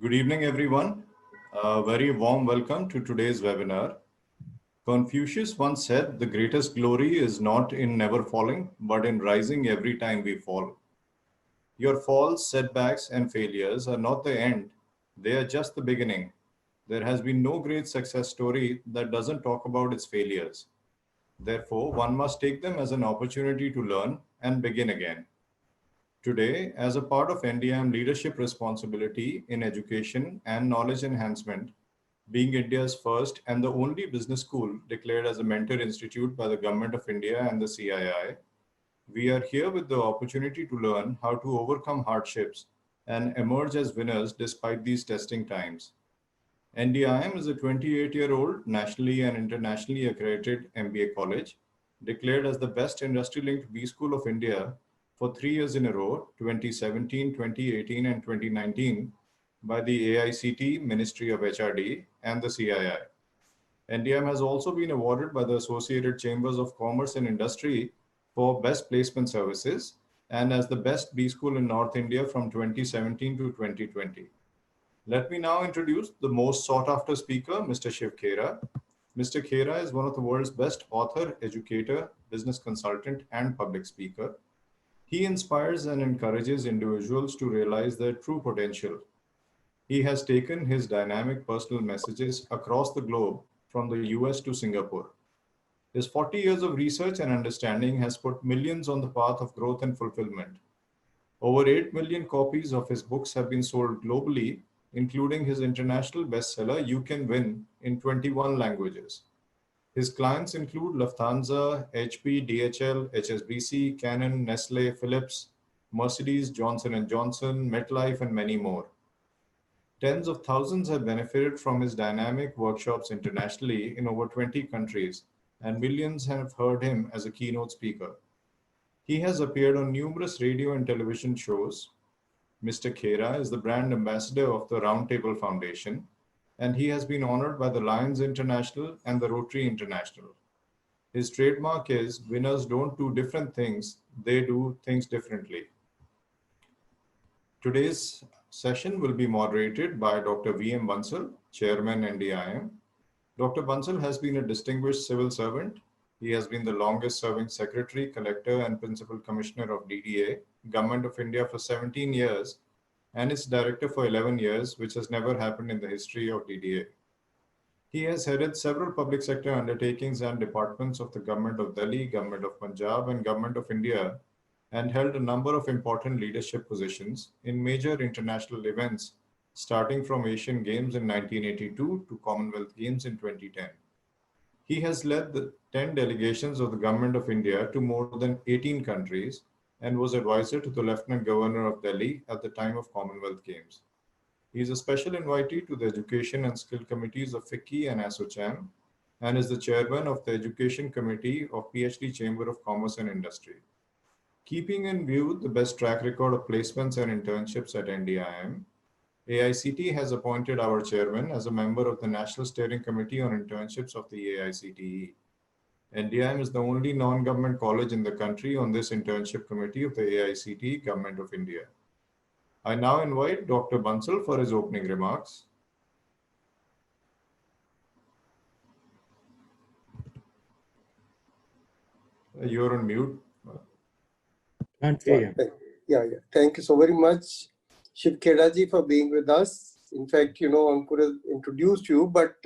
Good evening, everyone. A very warm welcome to today's webinar. Confucius once said, "The greatest glory is not in never falling, but in rising every time we fall." Your falls, setbacks, and failures are not the end, they are just the beginning. There has been no great success story that doesn't talk about its failures. Therefore, one must take them as an opportunity to learn and begin again. Today, as a part of NDIM leadership responsibility in education and knowledge enhancement, being India's first and the only business school declared as a mentor institute by the Government of India and the CII, we are here with the opportunity to learn how to overcome hardships and emerge as winners despite these testing times. NDIM is a 28-year-old nationally and internationally accredited MBA college, declared as the best industry-linked B School of India for 3 years in a row, 2017, 2018, and 2019, by the AICT, Ministry of HRD, and the CII. NDIM has also been awarded by the Associated Chambers of Commerce and Industry for Best Placement Services and as the Best B School in North India from 2017 to 2020. Let me now introduce the most sought-after speaker, Mr. Shiv Khera. Mr. Khera is one of the world's best author, educator, business consultant, and public speaker. He inspires and encourages individuals to realize their true potential. He has taken his dynamic personal messages across the globe from the US to Singapore. His 40 years of research and understanding has put millions on the path of growth and fulfillment. Over 8 million copies of his books have been sold globally, including his international bestseller, You Can Win, in 21 languages. His clients include Lufthansa, HP, DHL, HSBC, Canon, Nestle, Philips, Mercedes, Johnson & Johnson, MetLife, and many more. Tens of thousands have benefited from his dynamic workshops internationally in over 20 countries, and millions have heard him as a keynote speaker. He has appeared on numerous radio and television shows. Mr. Khera is the brand ambassador of the Roundtable Foundation, and he has been honored by the Lions International and the Rotary International. His trademark is, "Winners don't do different things, they do things differently." Today's session will be moderated by Dr. V.M. Bansal, Chairman NDIM. Dr. Bansal has been a distinguished civil servant. He has been the longest serving Secretary, Collector, and Principal Commissioner of DDA, Government of India, for 17 years, and its Director for 11 years, which has never happened in the history of DDA. He has headed several public sector undertakings and departments of the Government of Delhi, Government of Punjab, and Government of India, and held a number of important leadership positions in major international events, starting from Asian Games in 1982 to Commonwealth Games in 2010. He has led the 10 delegations of the Government of India to more than 18 countries and was advisor to the Lieutenant Governor of Delhi at the time of Commonwealth Games. He is a special invitee to the Education and Skill Committees of FICCI and ASSOCHAM and is the chairman of the Education Committee of PhD Chamber of Commerce and Industry. Keeping in view the best track record of placements and internships at NDIM, AICT has appointed our chairman as a member of the National Steering Committee on Internships of the AICTE. NDIM is the only non-government college in the country on this internship committee of the AICTE Government of India. I now invite Dr. Bansal for his opening remarks. You're on mute. Can't hear you. Yeah. Thank you so very much, Shiv Khera ji, for being with us. In fact, Ankur has introduced you, but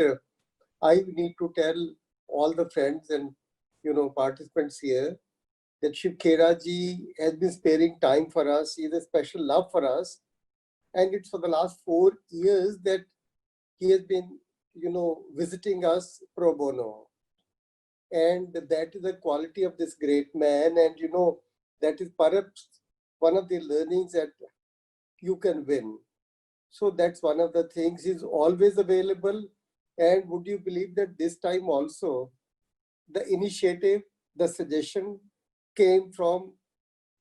I need to tell all the friends and, participants here that Shiv Khera ji has been sparing time for us. He has a special love for us. And it's for the last 4 years that he has been, visiting us pro bono. And that is the quality of this great man. And, that is perhaps one of the learnings that you can win. So that's one of the things. He's always available. And would you believe that this time also, the initiative, the suggestion came from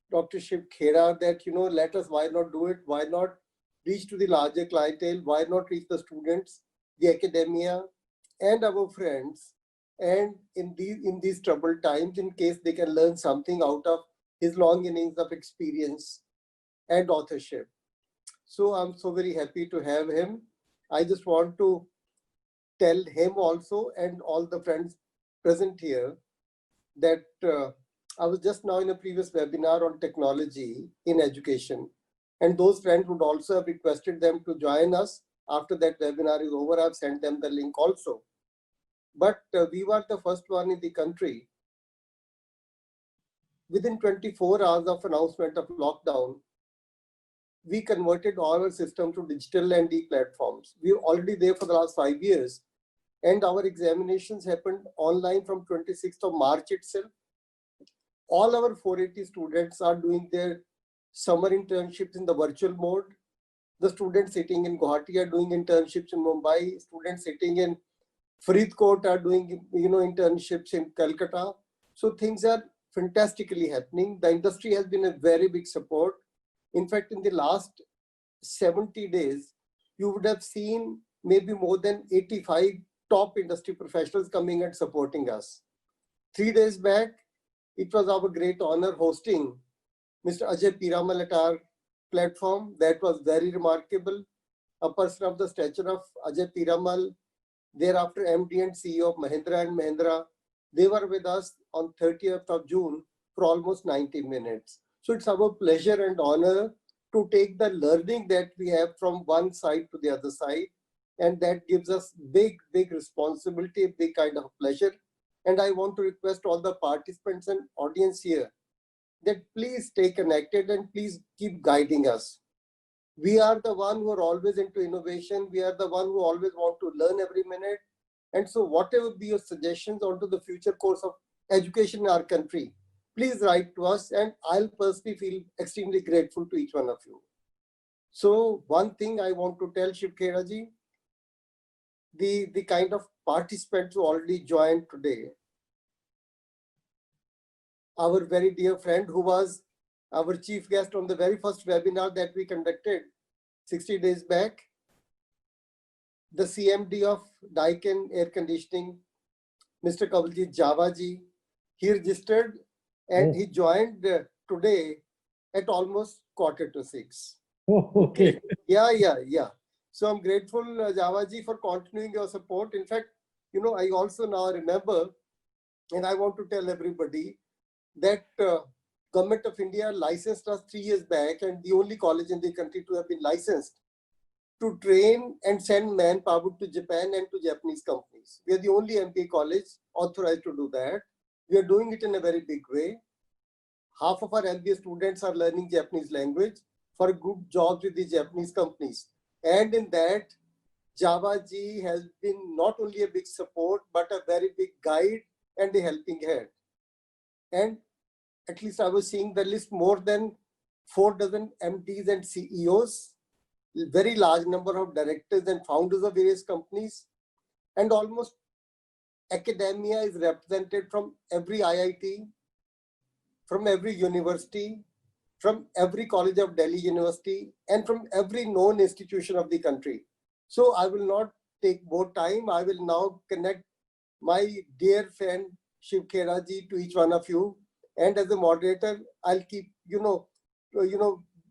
Dr. Shiv Khera that, let us, why not do it? Why not reach to the larger clientele? Why not reach the students, the academia, and our friends? And in these troubled times, in case they can learn something out of his long innings of experience and authorship. So I'm so very happy to have him. I just want to tell him also and all the friends present here that I was just now in a previous webinar on technology in education. And those friends would also have requested them to join us. After that webinar is over, I've sent them the link also. But we were the first one in the country. Within 24 hours of announcement of lockdown, we converted all our system to digital and e-platforms. We were already there for the last 5 years. And our examinations happened online from 26th of March itself. All our 480 students are doing their summer internships in the virtual mode. The students sitting in Guwahati are doing internships in Mumbai. Students sitting in Faridkot are doing internships in Calcutta. So things are fantastically happening. The industry has been a very big support. In fact, in the last 70 days, you would have seen maybe more than 85 top industry professionals coming and supporting us. 3 days back, it was our great honor hosting Mr. Ajay Piramal at our platform. That was very remarkable. A person of the stature of Ajay Piramal, thereafter MD and CEO of Mahindra and Mahindra, they were with us on 30th of June for almost 90 minutes. So it's our pleasure and honor to take the learning that we have from one side to the other side. And that gives us big responsibility, big kind of pleasure. And I want to request all the participants and audience here that please stay connected and please keep guiding us. We are the one who are always into innovation. We are the one who always want to learn every minute. And so whatever be your suggestions onto the future course of education in our country, please write to us, and I'll personally feel extremely grateful to each one of you. So one thing I want to tell Shiv Khera ji, the kind of participants who already joined today, our very dear friend who was our chief guest on the very first webinar that we conducted 60 days back, the CMD of Daikin Air Conditioning, Mr. Kavaljit Java ji, he registered and he joined today at almost 5:45. Oh, okay. Yeah. So I'm grateful, Java ji, for continuing your support. In fact, I also now remember, and I want to tell everybody that Government of India licensed us 3 years back, and the only college in the country to have been licensed to train and send manpower to Japan and to Japanese companies. We are the only MBA college authorized to do that. We are doing it in a very big way. Half of our MBA students are learning Japanese language for good jobs with the Japanese companies. And in that, Java ji has been not only a big support, but a very big guide and a helping hand. And at least I was seeing the list, more than 4 dozen MDs and CEOs, very large number of directors and founders of various companies, and almost academia is represented from every IIT, from every university, from every college of Delhi University, and from every known institution of the country. So I will not take more time. I will now connect my dear friend Shiv Khera ji to each one of you. And as a moderator, I'll keep,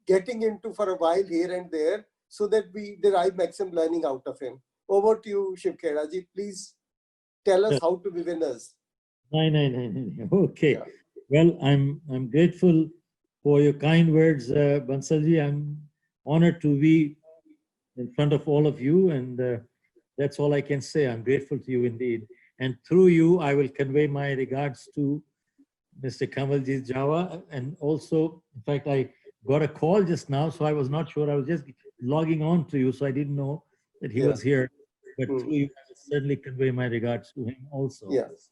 getting into for a while here and there so that we derive maximum learning out of him. Over to you, Shiv Khera ji. Please tell us how to be winners. No. Okay. Yeah. Well, I'm grateful for your kind words, Bansalji. I'm honored to be in front of all of you, and that's all I can say. I'm grateful to you indeed. And through you, I will convey my regards to Mr. Kavaljit Java. And also, in fact, I got a call just now, so I was not sure. I was just logging on to you, so I didn't know that he was here. But through you, I will certainly convey my regards to him also. Yes.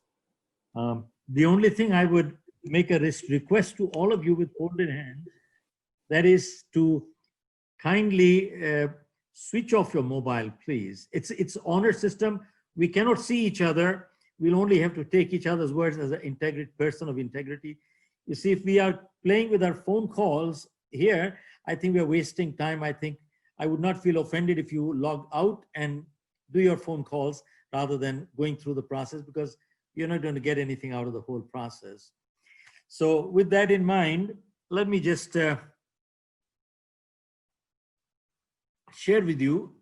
The only thing I would make a request to all of you with folded hands, that is to kindly switch off your mobile, please. It's honor system. We cannot see each other. We'll only have to take each other's words as an person of integrity. You see, if we are playing with our phone calls here, I think we're wasting time. I think I would not feel offended if you log out and do your phone calls rather than going through the process, because you're not going to get anything out of the whole process. So with that in mind, let me just share with you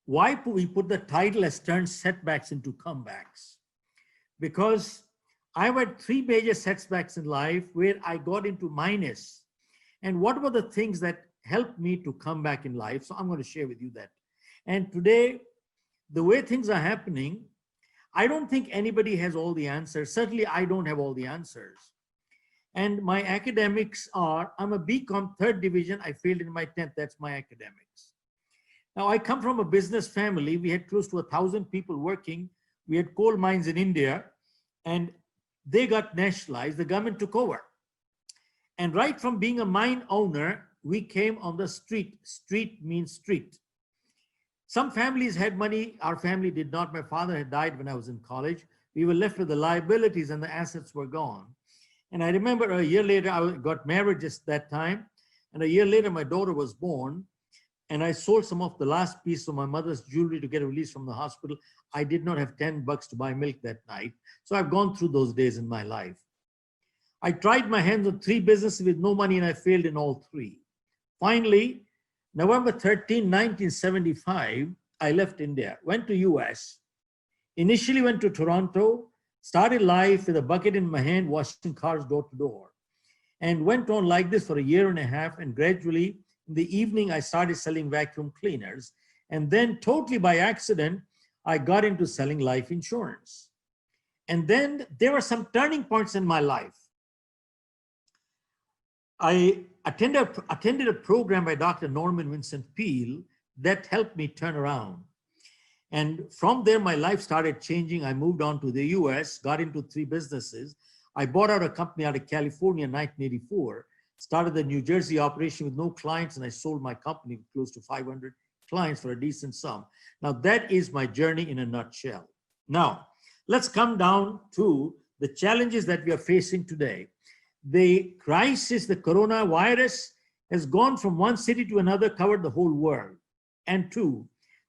why we put the title as Turn Setbacks into Comebacks. Because I've had 3 major setbacks in life where I got into minus. And what were the things that helped me to come back in life? So I'm going to share with you that. And today, the way things are happening, I don't think anybody has all the answers. Certainly, I don't have all the answers. And my academics are, I'm a BCom 3rd division. I failed in my 10th. That's my academics. Now, I come from a business family. We had close to 1,000 people working. We had coal mines in India, and they got nationalized. The government took over. And right from being a mine owner, we came on the street. Street means street. Some families had money. Our family did not. My father had died when I was in college. We were left with the liabilities and the assets were gone. And I remember a year later, I got married just that time. And a year later, my daughter was born. And I sold some of the last piece of my mother's jewelry to get a release from the hospital. I did not have $10 to buy milk that night. So I've gone through those days in my life. I tried my hands on 3 businesses with no money and I failed in all 3. Finally, November 13, 1975, I left India, went to US, initially went to Toronto, started life with a bucket in my hand, washing cars door to door, and went on like this for a year and a half. And gradually, in the evening, I started selling vacuum cleaners. And then totally by accident, I got into selling life insurance. And then there were some turning points in my life. I attended a program by Dr. Norman Vincent Peale that helped me turn around. And from there, my life started changing. I moved on to the US, got into 3 businesses. I bought out a company out of California in 1984, started the New Jersey operation with no clients, and I sold my company with close to 500 clients for a decent sum. Now, that is my journey in a nutshell. Now, let's come down to the challenges that we are facing today. The crisis, the coronavirus, has gone from one city to another, covered the whole world. And 2,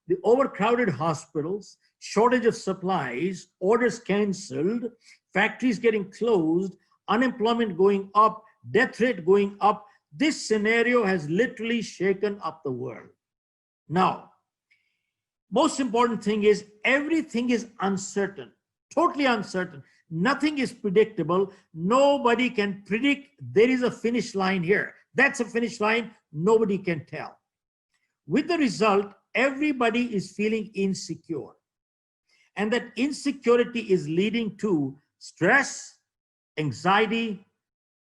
the overcrowded hospitals, shortage of supplies, orders canceled, factories getting closed, unemployment going up, death rate going up. This scenario has literally shaken up the world. Now, most important thing is everything is uncertain, totally uncertain. Nothing is predictable. Nobody can predict there is a finish line here. That's a finish line. Nobody can tell. With the result, everybody is feeling insecure. And that insecurity is leading to stress, anxiety,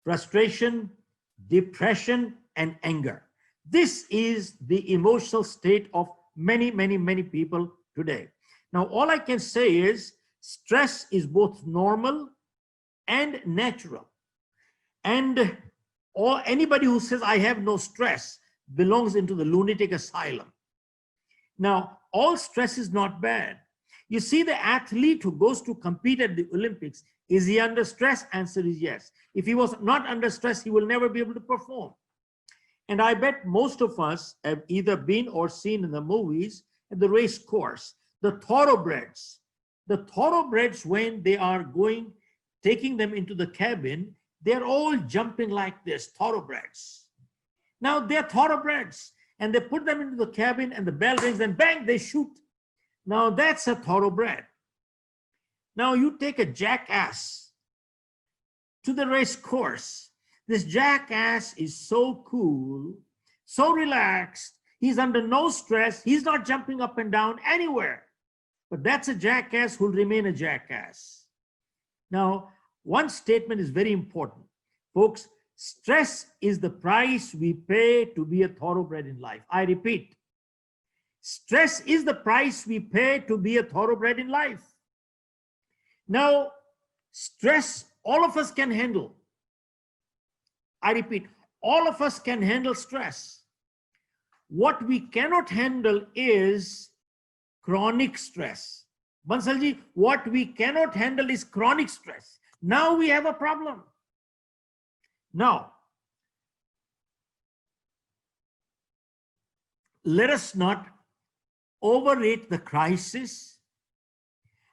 frustration, depression, and anger. This is the emotional state of many, many, many people today. Now, all I can say is stress is both normal and natural. And anybody who says, I have no stress, belongs into the lunatic asylum. Now, all stress is not bad. You see, the athlete who goes to compete at the Olympics, is he under stress? Answer is yes. If he was not under stress, he will never be able to perform. And I bet most of us have either been or seen in the movies at the race course, the thoroughbreds. The thoroughbreds, when they are taking them into the cabin, they're all jumping like this, thoroughbreds. Now they're thoroughbreds, and they put them into the cabin and the bell rings and bang, they shoot. Now that's a thoroughbred. Now you take a jackass to the race course. This jackass is so cool, so relaxed. He's under no stress. He's not jumping up and down anywhere. But that's a jackass who'll remain a jackass. Now, one statement is very important. Folks, stress is the price we pay to be a thoroughbred in life. I repeat, stress is the price we pay to be a thoroughbred in life. Now, stress, all of us can handle. I repeat, all of us can handle stress. What we cannot handle is chronic stress. Bansalji, what we cannot handle is chronic stress. Now we have a problem. Now, let us not overrate the crisis,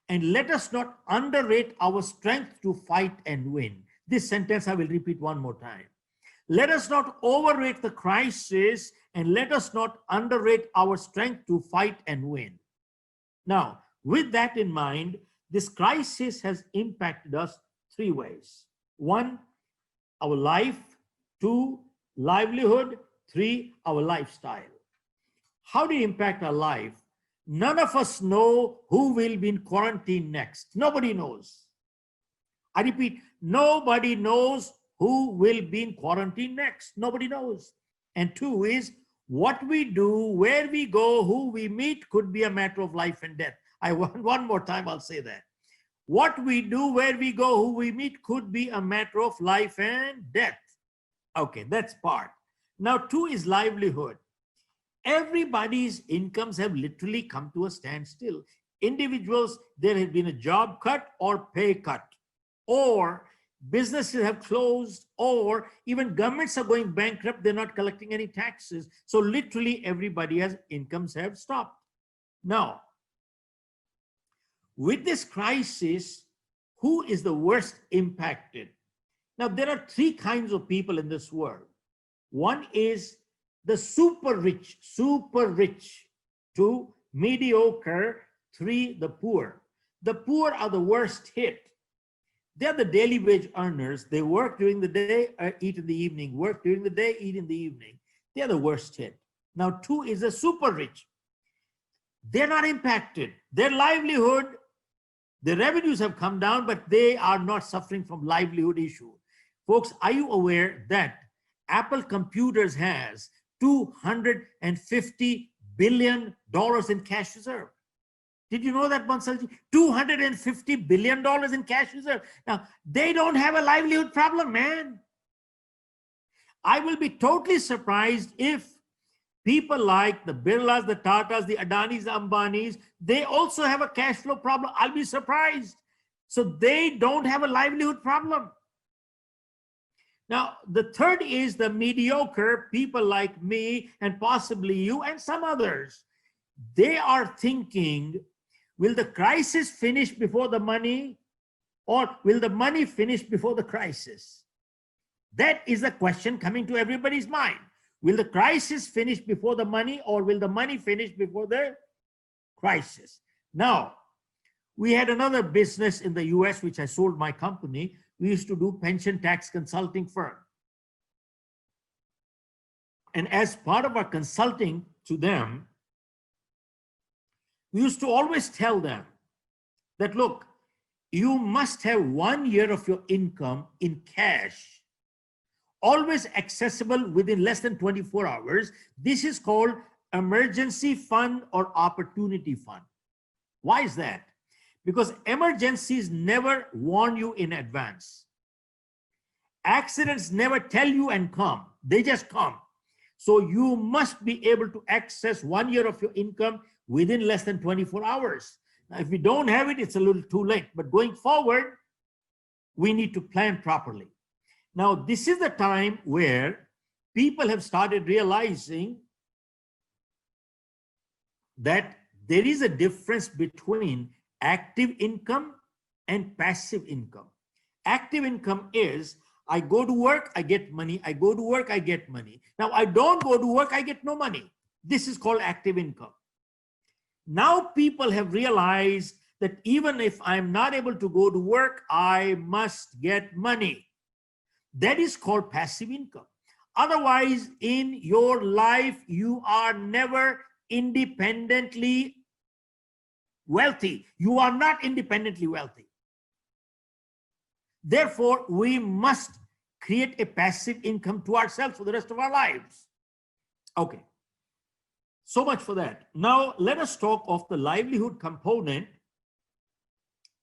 and let us not underrate our strength to fight and win. This sentence I will repeat one more time. Let us not overrate the crisis, and let us not underrate our strength to fight and win. Now, with that in mind, this crisis has impacted us three ways. One, our life. Two, livelihood. Three, our lifestyle. How do you impact our life? None of us know who will be in quarantine next. Nobody knows. I repeat, nobody knows who will be in quarantine next. Nobody knows. And two is, what we do, where we go, who we meet could be a matter of life and death. I want one more time, I'll say that. What we do, where we go, who we meet could be a matter of life and death. Okay, that's part. Now, two is livelihood. Everybody's incomes have literally come to a standstill. Individuals, there has been a job cut or pay cut, or businesses have closed, or even governments are going bankrupt. They're not collecting any taxes. So literally everybody has incomes have stopped. Now, with this crisis, who is the worst impacted? Now, there are three kinds of people in this world. One is the super rich, two, mediocre, three, the poor. The poor are the worst hit. They're the daily wage earners. They work during the day, eat in the evening, work during the day, eat in the evening. They're the worst hit. Now, two is the super rich. They're not impacted. Their livelihood, their revenues have come down, but they are not suffering from livelihood issue. Folks, are you aware that Apple Computers has $250 billion in cash reserve? Did you know that, Bansalji? $250 billion in cash reserve. Now, they don't have a livelihood problem, man. I will be totally surprised if people like the Birlas, the Tatas, the Adanis, the Ambanis, they also have a cash flow problem. I'll be surprised. So they don't have a livelihood problem. Now, the third is the mediocre, people like me and possibly you and some others. They are thinking, will the crisis finish before the money, or will the money finish before the crisis? That is the question coming to everybody's mind. Will the crisis finish before the money, or will the money finish before the crisis? Now, we had another business in the US, which I sold my company. We used to do pension tax consulting firm. And as part of our consulting to them, we used to always tell them that, look, you must have 1 year of your income in cash, always accessible within less than 24 hours. This is called emergency fund or opportunity fund. Why is that? Because emergencies never warn you in advance. Accidents never tell you and come. They just come. So you must be able to access 1 year of your income within less than 24 hours. Now, if we don't have it, it's a little too late. But going forward, we need to plan properly. Now, this is the time where people have started realizing that there is a difference between active income and passive income. Active income is, I go to work, I get money. I go to work, I get money. Now, I don't go to work, I get no money. This is called active income. Now, people have realized that even if I'm not able to go to work, I must get money. That is called passive income. Otherwise, in your life, you are never independently wealthy. You are not independently wealthy. Therefore, we must create a passive income to ourselves for the rest of our lives. Okay. So much for that. Now, let us talk of the livelihood component,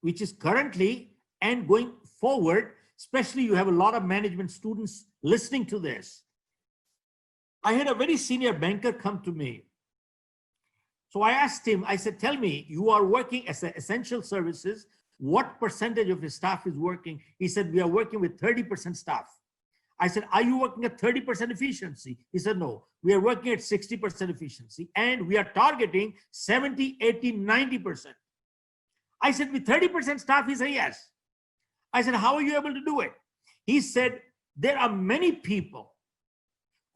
which is currently and going forward, especially you have a lot of management students listening to this. I had a very senior banker come to me. So I asked him, I said, tell me, you are working as essential services. What percentage of your staff is working? He said, we are working with 30% staff. I said, are you working at 30% efficiency? He said, no, we are working at 60% efficiency and we are targeting 70, 80, 90%. I said, with 30% staff? He said, yes. I said, how are you able to do it? He said, there are many people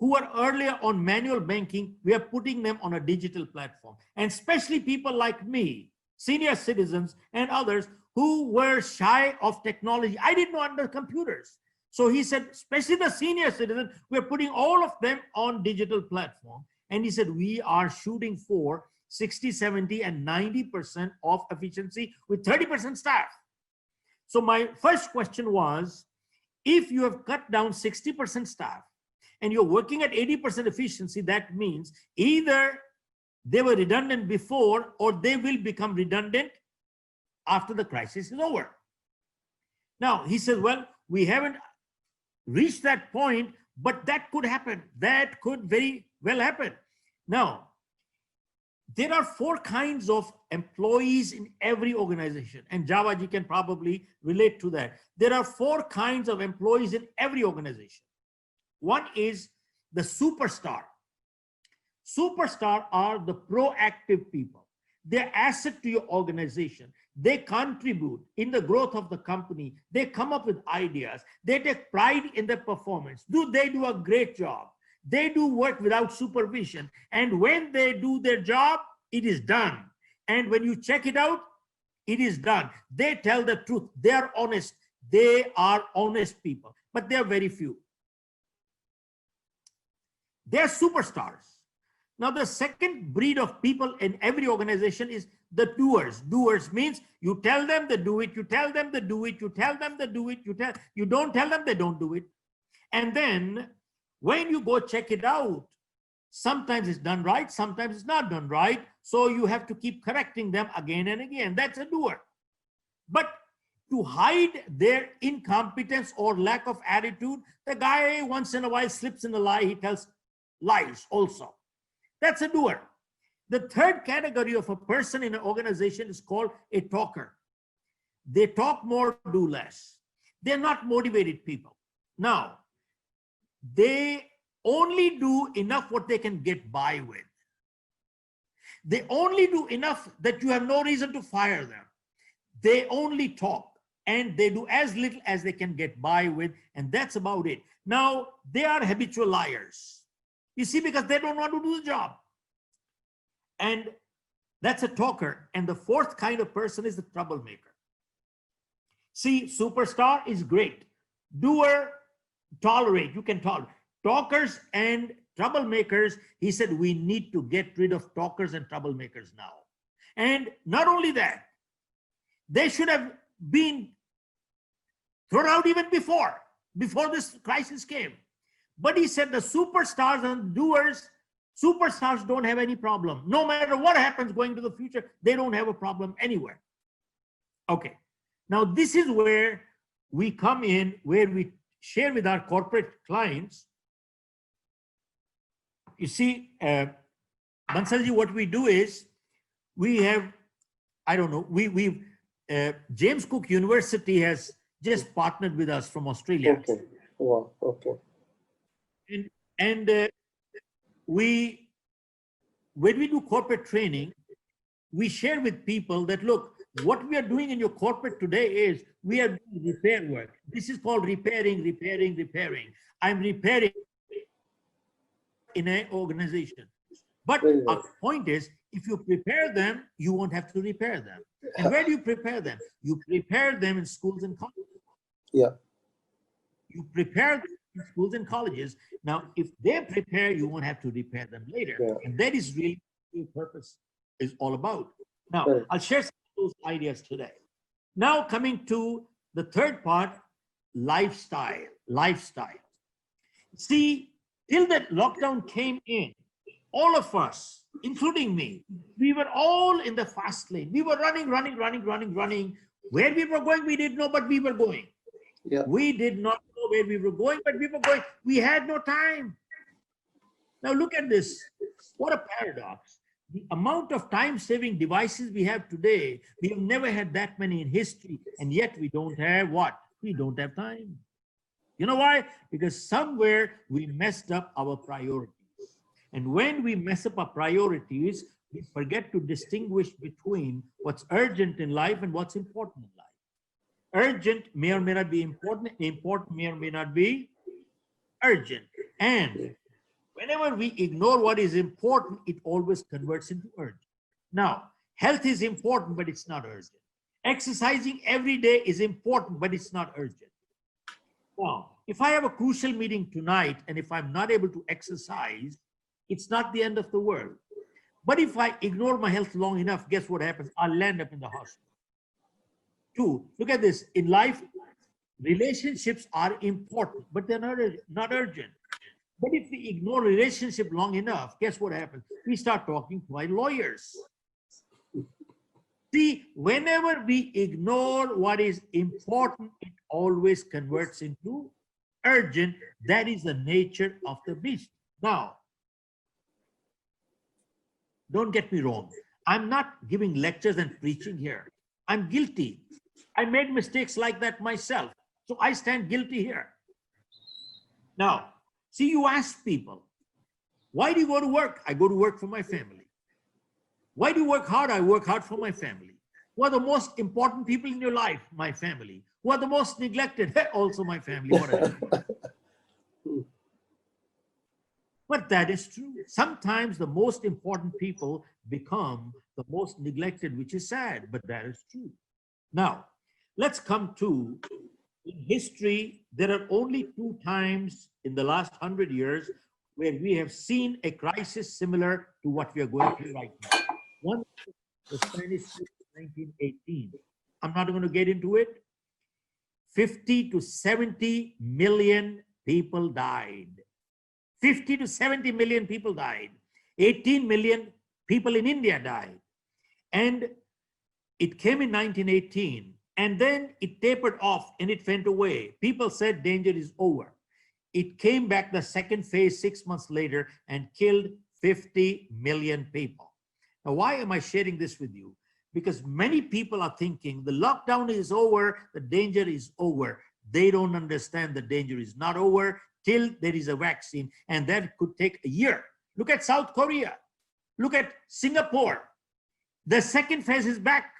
who are earlier on manual banking, we are putting them on a digital platform. And especially people like me, senior citizens and others who were shy of technology. I didn't know under computers. So he said, especially the senior citizen, we're putting all of them on digital platform. And he said, we are shooting for 60, 70, and 90% of efficiency with 30% staff. So my first question was, if you have cut down 60% staff and you're working at 80% efficiency, that means either they were redundant before or they will become redundant after the crisis is over. Now, he says, well, we haven't reached that point, but that could happen. That could very well happen. Now, there are 4 kinds of employees in every organization, and Javaji can probably relate to that. There are 4 kinds of employees in every organization. One is the superstar. Superstar are the proactive people. They're asset to your organization. They contribute in the growth of the company. They come up with ideas. They take pride in their performance. They do a great job. They do work without supervision. And when they do their job, it is done. And when you check it out, it is done. They tell the truth. They are honest. They are honest people, but they are very few. They are superstars. Now, the second breed of people in every organization is the doers. Doers means you tell them they do it, you tell them they do it, you tell them they do it, you don't tell them they don't do it. And then when you go check it out, sometimes it's done right, sometimes it's not done right. So you have to keep correcting them again and again. That's a doer. But to hide their incompetence or lack of attitude, the guy once in a while slips in a lie. He tells lies also. That's a doer. The third category of a person in an organization is called a talker. They talk more, do less. They're not motivated people. Now, they only do enough what they can get by with. They only do enough that you have no reason to fire them. They only talk and they do as little as they can get by with, and that's about it. Now, they are habitual liars. You see, because they don't want to do the job. And that's a talker. And the fourth kind of person is the troublemaker. See, superstar is great. Doer, tolerate, you can tolerate. Talkers and troublemakers, he said, we need to get rid of talkers and troublemakers now. And not only that, they should have been thrown out even before this crisis came. But he said the superstars and doers, superstars don't have any problem. No matter what happens going to the future, they don't have a problem anywhere. Okay. Now, this is where we come in, where we share with our corporate clients. You see, Bansalji, what we do is we have, I don't know, James Cook University has just partnered with us from Australia. Okay. Wow. Okay. And when we do corporate training, we share with people that, look, what we are doing in your corporate today is we are doing repair work. This is called repairing. I'm repairing in an organization. But our point is, if you prepare them, you won't have to repair them. And where do you prepare them? You prepare them in schools and colleges. Yeah. You prepare them in schools and colleges. Now, if they prepare, you won't have to repair them later. Yeah. And that is really what the purpose is all about. Now, Right. I'll share some of those ideas today. Now, coming to the third part, lifestyle. See, till that lockdown came in, all of us, including me, we were all in the fast lane. We were running. Where we were going, we didn't know, but we were going. Yeah. We did not know where we were going, but we were going. We had no time. Now look at this. What a paradox. The amount of time-saving devices we have today, we have never had that many in history, and yet we don't have what? We don't have time. You know why? Because somewhere we messed up our priorities. And when we mess up our priorities, we forget to distinguish between what's urgent in life and what's important in life. Urgent may or may not be important. Important may or may not be urgent. And Whenever we ignore what is important, it always converts into urgent. Now, health is important, but it's not urgent. Exercising every day is important, but it's not urgent. Now, if I have a crucial meeting tonight and if I'm not able to exercise, it's not the end of the world. But if I ignore my health long enough, guess what happens? I'll land up in the hospital. Two, look at this. In life, relationships are important, but they're not urgent. But if we ignore relationship long enough, guess what happens? We start talking to our lawyers. See, whenever we ignore what is important, it always converts into urgent. That is the nature of the beast. Now, don't get me wrong. I'm not giving lectures and preaching here. I'm guilty. I made mistakes like that myself. So I stand guilty here. Now, see, you ask people, why do you go to work? I go to work for my family. Why do you work hard? I work hard for my family. Who are the most important people in your life? My family. Who are the most neglected? Also my family. But that is true. Sometimes the most important people become the most neglected, which is sad, but that is true. Now, let's come to, in history, there are only 2 times in the last 100 years where we have seen a crisis similar to what we are going through right now. One, the Spanish flu in 1918. I'm not going to get into it. 50 to 70 million people died. 50 to 70 million people died. 18 million people in India died. And it came in 1918, and then it tapered off and it went away. People said danger is over. It came back the second phase 6 months later and killed 50 million people. Now, why am I sharing this with you? Because many people are thinking the lockdown is over, the danger is over. They don't understand the danger is not over till there is a vaccine, and that could take a year. Look at South Korea. Look at Singapore. The second phase is back.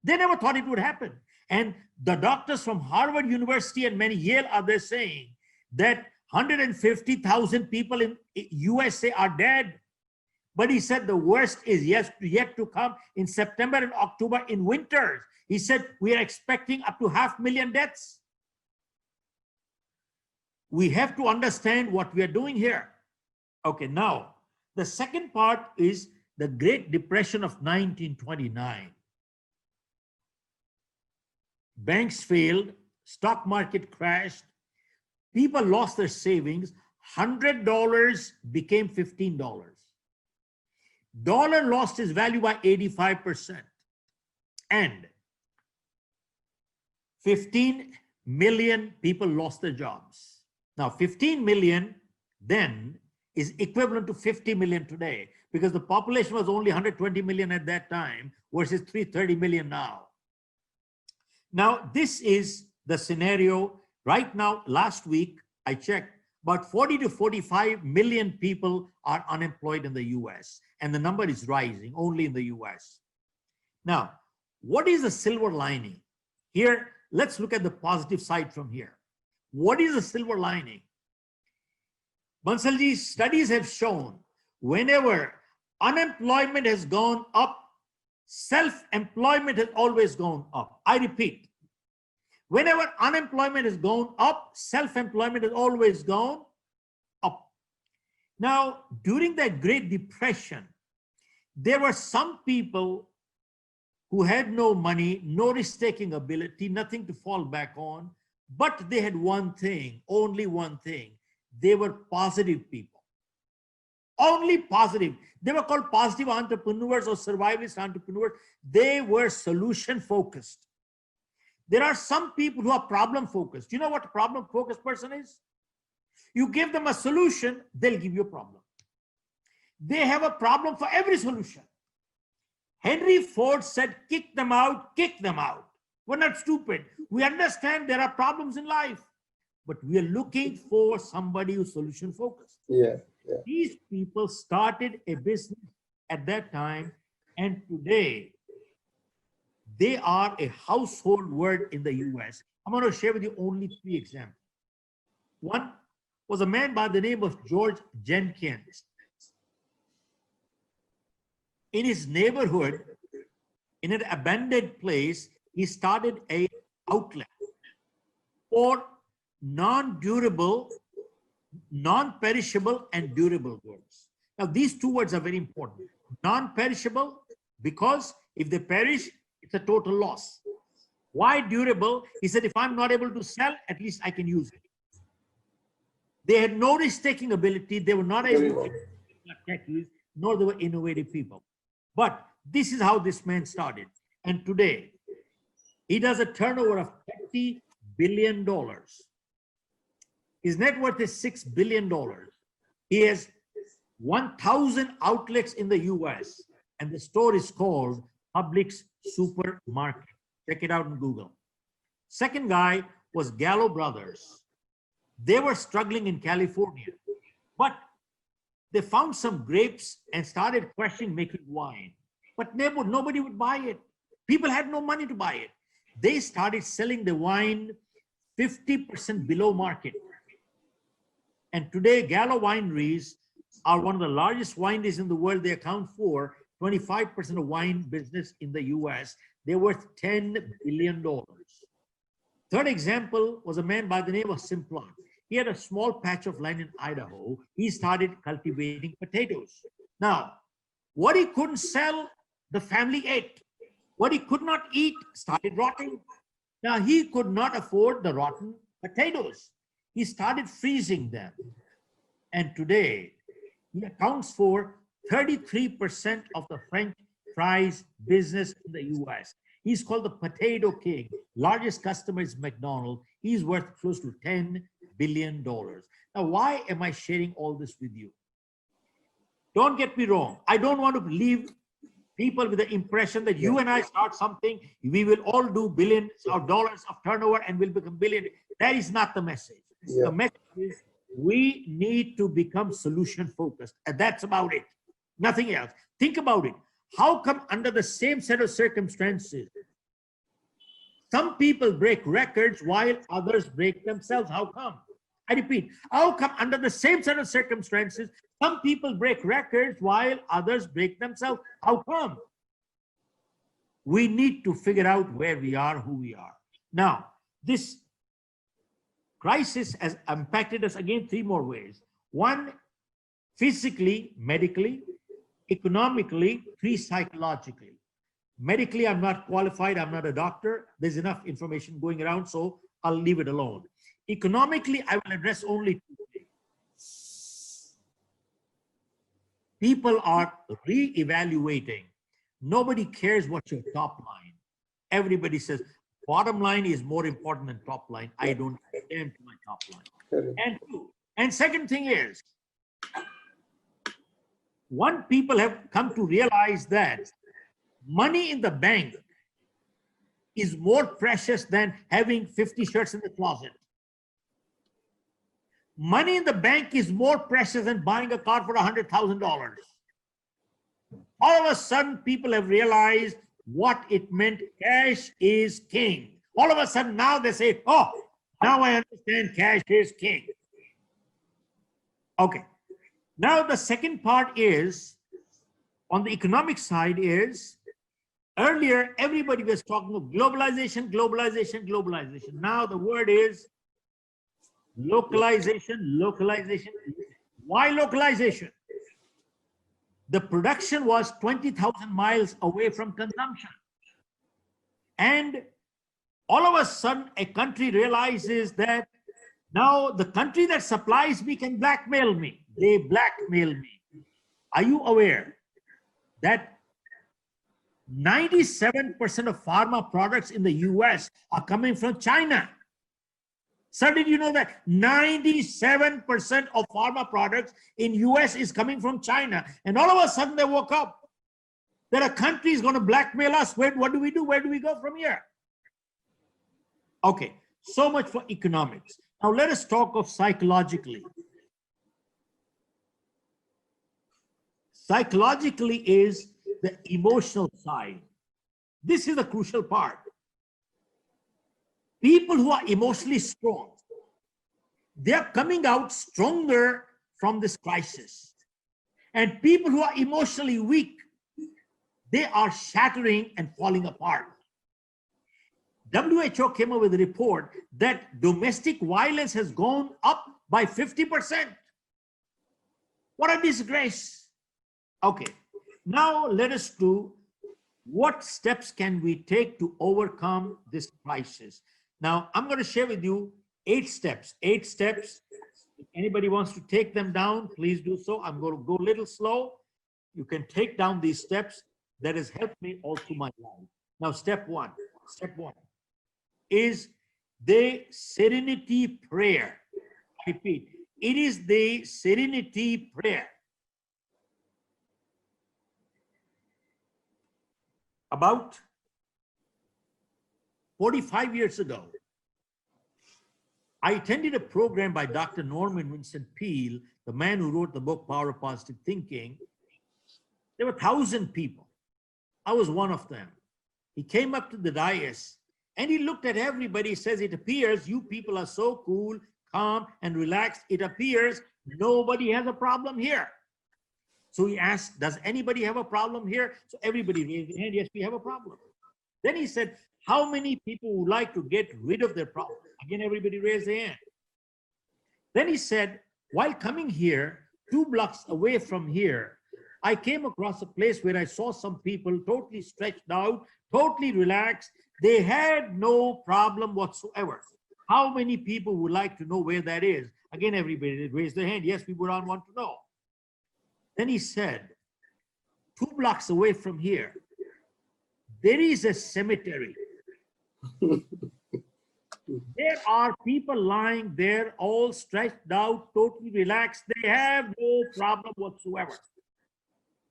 They never thought it would happen. And the doctors from Harvard University and many Yale are there saying that 150,000 people in USA are dead. But he said the worst is yet to come in September and October in winters. He said we are expecting up to 500,000 deaths. We have to understand what we are doing here. Okay, now, the second part is the Great Depression of 1929. Banks failed, stock market crashed, people lost their savings, $100 became $15. Dollar lost its value by 85%. And 15 million people lost their jobs. Now, 15 million then is equivalent to 50 million today, because the population was only 120 million at that time versus 330 million now. Now, this is the scenario right now. Last week, I checked, about 40 to 45 million people are unemployed in the US, and the number is rising only in the US. Now, what is the silver lining? Here, let's look at the positive side from here. What is the silver lining? Bansalji's studies have shown whenever unemployment has gone up, self-employment has always gone up. I repeat, whenever unemployment has gone up, self-employment has always gone up. Now, during that Great Depression, there were some people who had no money, no risk-taking ability, nothing to fall back on, but they had one thing, only one thing. They were positive people. Only positive. They were called positive entrepreneurs or survivalist entrepreneurs. They were solution focused. There are some people who are problem focused. You know what a problem focused person is? You give them a solution, they'll give you a problem. They have a problem for every solution. Henry Ford said, kick them out, kick them out. We're not stupid. We understand there are problems in life, but we are looking for somebody who's solution focused. Yeah. These people started a business at that time, and today they are a household word in the US. I'm going to share with you only 3 examples. One, was a man by the name of George Jenkins. In his neighborhood, in an abandoned place, he started a outlet for non-durable, non-perishable and durable goods. Now, these two words are very important. Non-perishable, because if they perish, it's a total loss. Why durable? He said, if I'm not able to sell, at least I can use it. They had no risk-taking ability. They were not able to tech use, nor they were innovative people. But this is how this man started. And today, he does a turnover of $30 billion. His net worth is $6 billion. He has 1,000 outlets in the US, and the store is called Publix Supermarket. Check it out on Google. Second guy was Gallo Brothers. They were struggling in California, but they found some grapes and started questioning making wine. But nobody would buy it. People had no money to buy it. They started selling the wine 50% below market. And today, Gallo wineries are one of the largest wineries in the world. They account for 25% of wine business in the US. They're worth $10 billion. Third example was a man by the name of Simplon. He had a small patch of land in Idaho. He started cultivating potatoes. Now, what he couldn't sell, the family ate. What he could not eat started rotting. Now, he could not afford the rotten potatoes. He started freezing them. And today, he accounts for 33% of the French fries business in the US. He's called the Potato King. Largest customer is McDonald's. He's worth close to $10 billion. Now, why am I sharing all this with you? Don't get me wrong. I don't want to leave people with the impression that you and I start something, we will all do billions of dollars of turnover and will become billionaires. That is not the message. The message is we need to become solution focused, and that's about it. Nothing else. Think about it. How come under the same set of circumstances, some people break records while others break themselves? How come? I repeat, how come under the same set of circumstances, some people break records while others break themselves? How come? We need to figure out where we are, who we are. Now, this crisis has impacted us again three more ways. One, physically, medically, economically, three, psychologically. Medically, I'm not qualified. I'm not a doctor. There's enough information going around, so I'll leave it alone. Economically, I will address only two things. People are re-evaluating. Nobody cares what's your top line. Everybody says, bottom line is more important than top line. I don't stand to my top line. And second thing is, people have come to realize that money in the bank is more precious than having 50 shirts in the closet. Money in the bank is more precious than buying a car for $100,000. All of a sudden, people have realized what it meant. Cash is king. All of a sudden, now they say, oh, now I understand cash is king. Okay. Now, the second part is, on the economic side is, earlier, everybody was talking of globalization, globalization, globalization. Now, the word is localization, localization. Why localization? The production was 20,000 miles away from consumption. And all of a sudden, a country realizes that now the country that supplies me can blackmail me. They blackmail me. Are you aware that 97% of pharma products in the US are coming from China? Sir, did you know that 97% of pharma products in US is coming from China? And all of a sudden they woke up that a country is going to blackmail us. What do we do? Where do we go from here? Okay, so much for economics. Now let us talk of psychologically. Psychologically is the emotional side. This is the crucial part. People who are emotionally strong, they are coming out stronger from this crisis. And people who are emotionally weak, they are shattering and falling apart. WHO came up with a report that domestic violence has gone up by 50%. What a disgrace. Okay, now let us do what steps can we take to overcome this crisis. Now, I'm going to share with you 8 steps. 8 steps. If anybody wants to take them down, please do so. I'm going to go a little slow. You can take down these steps. That has helped me all through my life. Now, step one is the serenity prayer. I repeat, it is the serenity prayer. About 45 years ago, I attended a program by Dr. Norman Vincent Peale, the man who wrote the book Power of Positive Thinking. There were 1,000 people. I was one of them. He came up to the dais and he looked at everybody. He says, it appears you people are so cool, calm, and relaxed. It appears nobody has a problem here. So he asked, does anybody have a problem here? So everybody raised their hand. Yes, we have a problem. Then he said, how many people would like to get rid of their problem? Again, everybody raised their hand. Then he said, while coming here, 2 blocks away from here, I came across a place where I saw some people totally stretched out, totally relaxed. They had no problem whatsoever. How many people would like to know where that is? Again, everybody raised their hand. Yes, we would all want to know. Then he said, 2 blocks away from here, there is a cemetery. There are people lying there, all stretched out, totally relaxed. They have no problem whatsoever.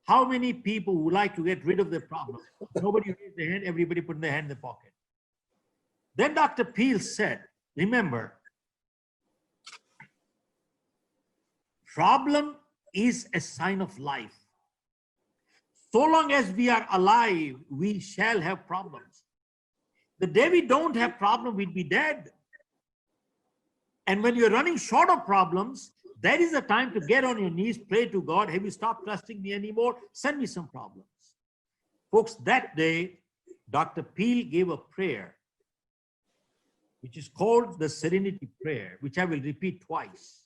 How many people would like to get rid of their problem? Nobody raised their hand, everybody put their hand in the pocket. Then Dr. Peale said, remember, problem is a sign of life. So long as we are alive, we shall have problems. The day we don't have problem, we'd be dead. And when you're running short of problems, that is the time to get on your knees, pray to God. Have you stopped trusting me anymore? Send me some problems. Folks, that day, Dr. Peale gave a prayer, which is called the Serenity Prayer, which I will repeat twice.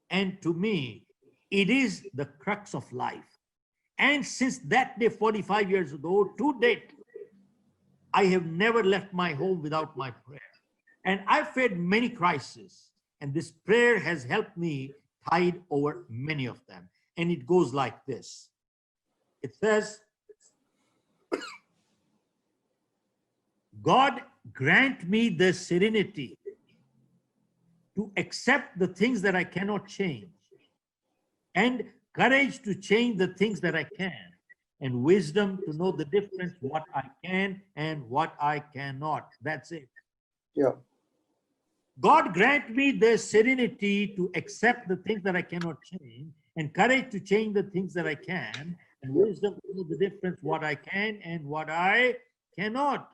And to me, it is the crux of life. And since that day, 45 years ago, to date, I have never left my home without my prayer. And I've faced many crises. And this prayer has helped me tide over many of them. And it goes like this. It says, God grant me the serenity to accept the things that I cannot change, and courage to change the things that I can, and wisdom to know the difference, what I can and what I cannot. That's it. Yeah. God grant me the serenity to accept the things that I cannot change, and courage to change the things that I can, and wisdom to know the difference, what I can and what I cannot.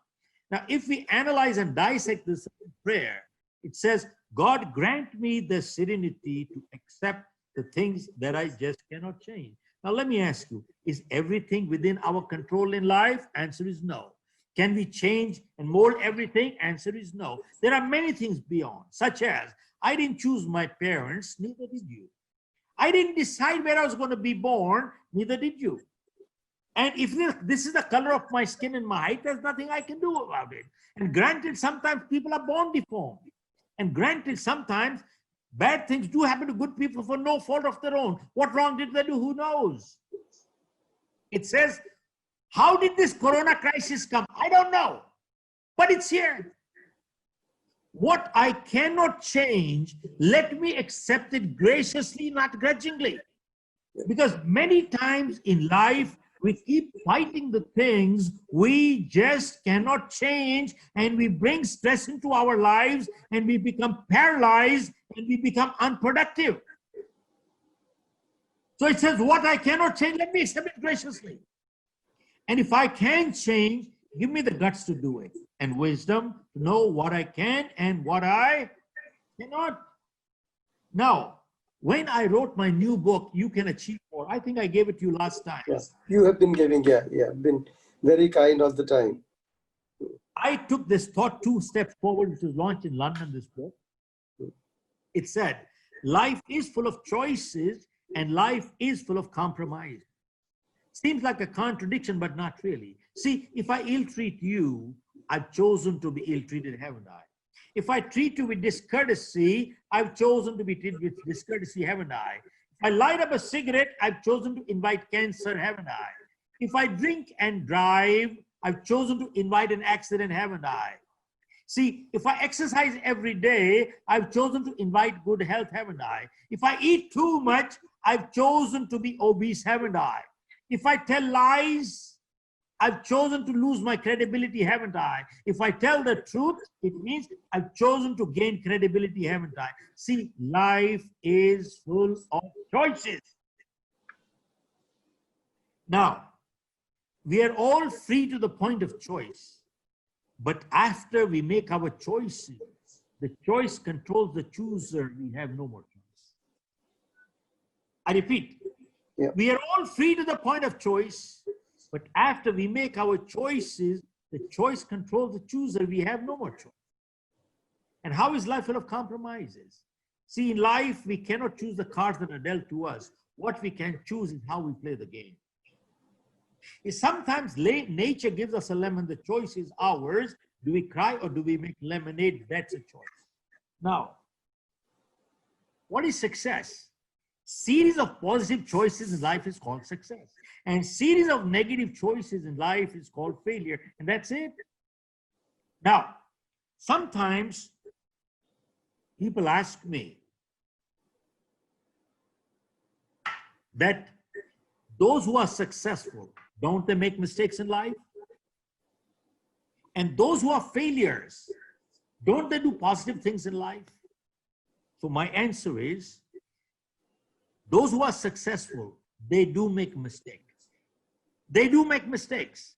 Now, if we analyze and dissect this prayer, it says, God grant me the serenity to accept the things that I just cannot change. Now, let me ask you, is everything within our control in life? Answer is no. Can we change and mold everything? Answer is no. There are many things beyond, such as, I didn't choose my parents, neither did you. I didn't decide where I was going to be born, neither did you. And if this is the color of my skin and my height, there's nothing I can do about it. And granted, sometimes people are born deformed. And granted, sometimes bad things do happen to good people for no fault of their own. What wrong did they do? Who knows? It says, how did this corona crisis come? I don't know, but it's here. What I cannot change, let me accept it graciously, not grudgingly. Because many times in life, we keep fighting the things we just cannot change, and we bring stress into our lives, and we become paralyzed, and we become unproductive. So it says, what I cannot change, let me accept it graciously. And if I can change, give me the guts to do it, and wisdom to know what I can and what I cannot. Now, when I wrote my new book, You Can Achieve More, I think I gave it to you last time. Yeah. You have been giving, been very kind all the time. I took this thought 2 steps forward, which was launched in London, this book. It said, life is full of choices and life is full of compromise. Seems like a contradiction, but not really. See, if I ill-treat you, I've chosen to be ill-treated, haven't I? If I treat you with discourtesy, I've chosen to be treated with discourtesy, haven't I? If I light up a cigarette, I've chosen to invite cancer, haven't I? If I drink and drive, I've chosen to invite an accident, haven't I? See, if I exercise every day, I've chosen to invite good health, haven't I? If I eat too much, I've chosen to be obese, haven't I? If I tell lies, I've chosen to lose my credibility, haven't I? If I tell the truth, it means I've chosen to gain credibility, haven't I? See, life is full of choices. Now, we are all free to the point of choice. But after we make our choices, the choice controls the chooser. We have no more choice. I repeat, we are all free to the point of choice, but after we make our choices, the choice controls the chooser. We have no more choice. And how is life full of compromises? See, in life, we cannot choose the cards that are dealt to us. What we can choose is how we play the game. Sometimes nature gives us a lemon. The choice is ours. Do we cry or do we make lemonade? That's a choice. Now, what is success? Series of positive choices in life is called success. And series of negative choices in life is called failure. And that's it. Now, sometimes people ask me that those who are successful, don't they make mistakes in life? And those who are failures, don't they do positive things in life? So my answer is, those who are successful, they do make mistakes. They do make mistakes.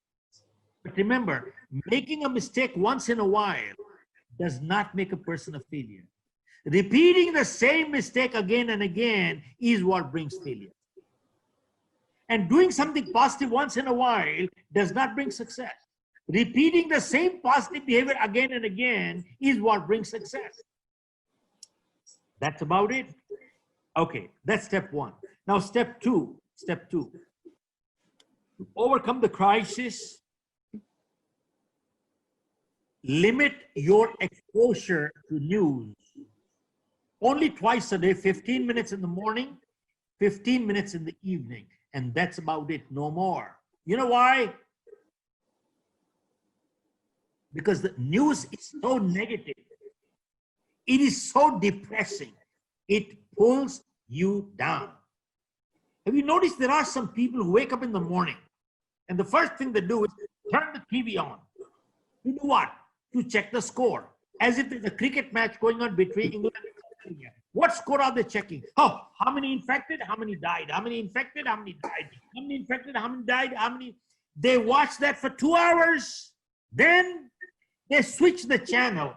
But remember, making a mistake once in a while does not make a person a failure. Repeating the same mistake again and again is what brings failure. And doing something positive once in a while does not bring success. Repeating the same positive behavior again and again is what brings success. That's about it. Okay, that's step 1. Now step 2. To overcome the crisis, limit your exposure to news. Only twice a day, 15 minutes in the morning, 15 minutes in the evening. And that's about it, no more. You know why? Because the news is so negative. It is so depressing. It pulls you down. Have you noticed there are some people who wake up in the morning and the first thing they do is turn the TV on. To do what? To check the score. As if there's a cricket match going on between England and Australia. What score are they checking? Oh, how many infected? How many died? How many infected? How many died? How many infected? How many died? How many? They watch that for 2 hours. Then they switch the channel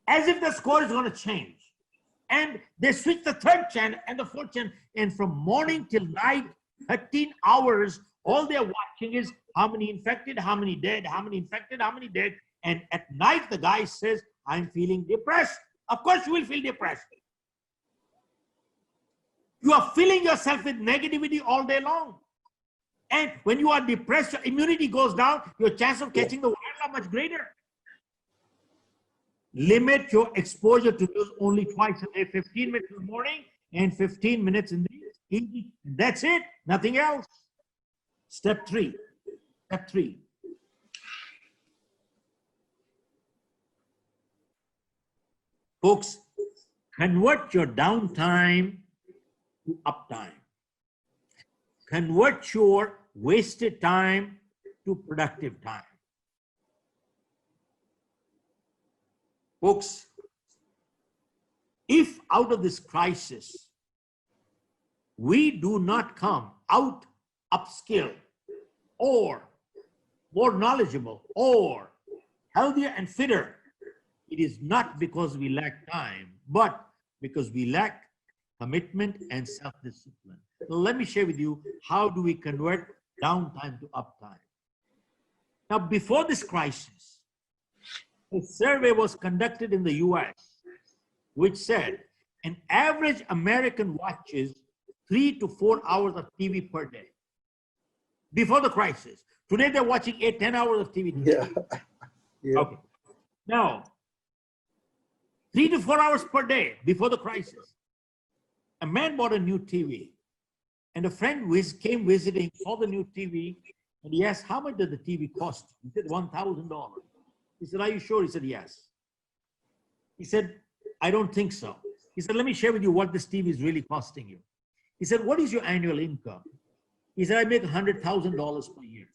as if the score is going to change. And they switch the 3rd channel and the 4th channel. And from morning till night, 13 hours, all they're watching is how many infected, how many dead, how many infected, how many dead. And at night, the guy says, I'm feeling depressed. Of course, you will feel depressed. You are filling yourself with negativity all day long. And when you are depressed, your immunity goes down, your chance of catching the virus are much greater. Limit your exposure to news only twice a day, 15 minutes in the morning and 15 minutes in the evening. That's it, nothing else. Step 3. Step 3. Folks, convert your downtime to uptime. Convert your wasted time to productive time. Folks, if out of this crisis, we do not come out upskilled or more knowledgeable or healthier and fitter, it is not because we lack time, but because we lack commitment and self-discipline. So let me share with you, how do we convert downtime to uptime? Now, before this crisis, a survey was conducted in the US, which said an average American watches 3 to 4 hours of TV per day. Before the crisis. Today, they're watching 8-10 hours of TV. Yeah. Yeah. Okay. Now, 3 to 4 hours per day before the crisis. A man bought a new TV, and a friend came visiting, saw the new TV, and he asked, how much did the TV cost? He said, $1,000. He said, are you sure? He said, yes. He said, I don't think so. He said, let me share with you what this TV is really costing you. He said, what is your annual income? He said, I make $100,000 per year.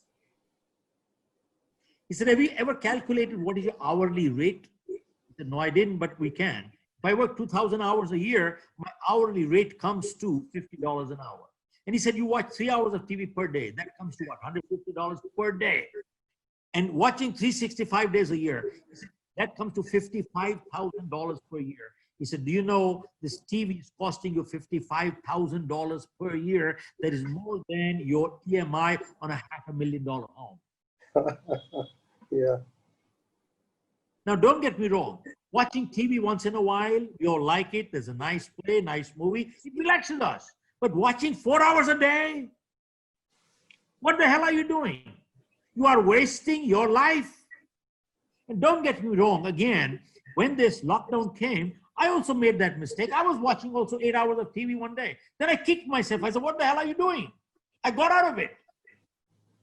He said, have you ever calculated what is your hourly rate? He said, no, I didn't, but we can. If I work 2,000 hours a year, my hourly rate comes to $50 an hour. And he said, you watch 3 hours of TV per day. That comes to what, $150 per day. And watching 365 days a year, he said, that comes to $55,000 per year. He said, do you know this TV is costing you $55,000 per year? That is more than your EMI on a $500,000 home. Yeah. Now, don't get me wrong. Watching TV once in a while, we all like it. There's a nice play, nice movie. It relaxes us. But watching 4 hours a day, what the hell are you doing? You are wasting your life. And don't get me wrong. Again, when this lockdown came, I also made that mistake. I was watching also 8 hours of TV one day. Then I kicked myself. I said, what the hell are you doing? I got out of it.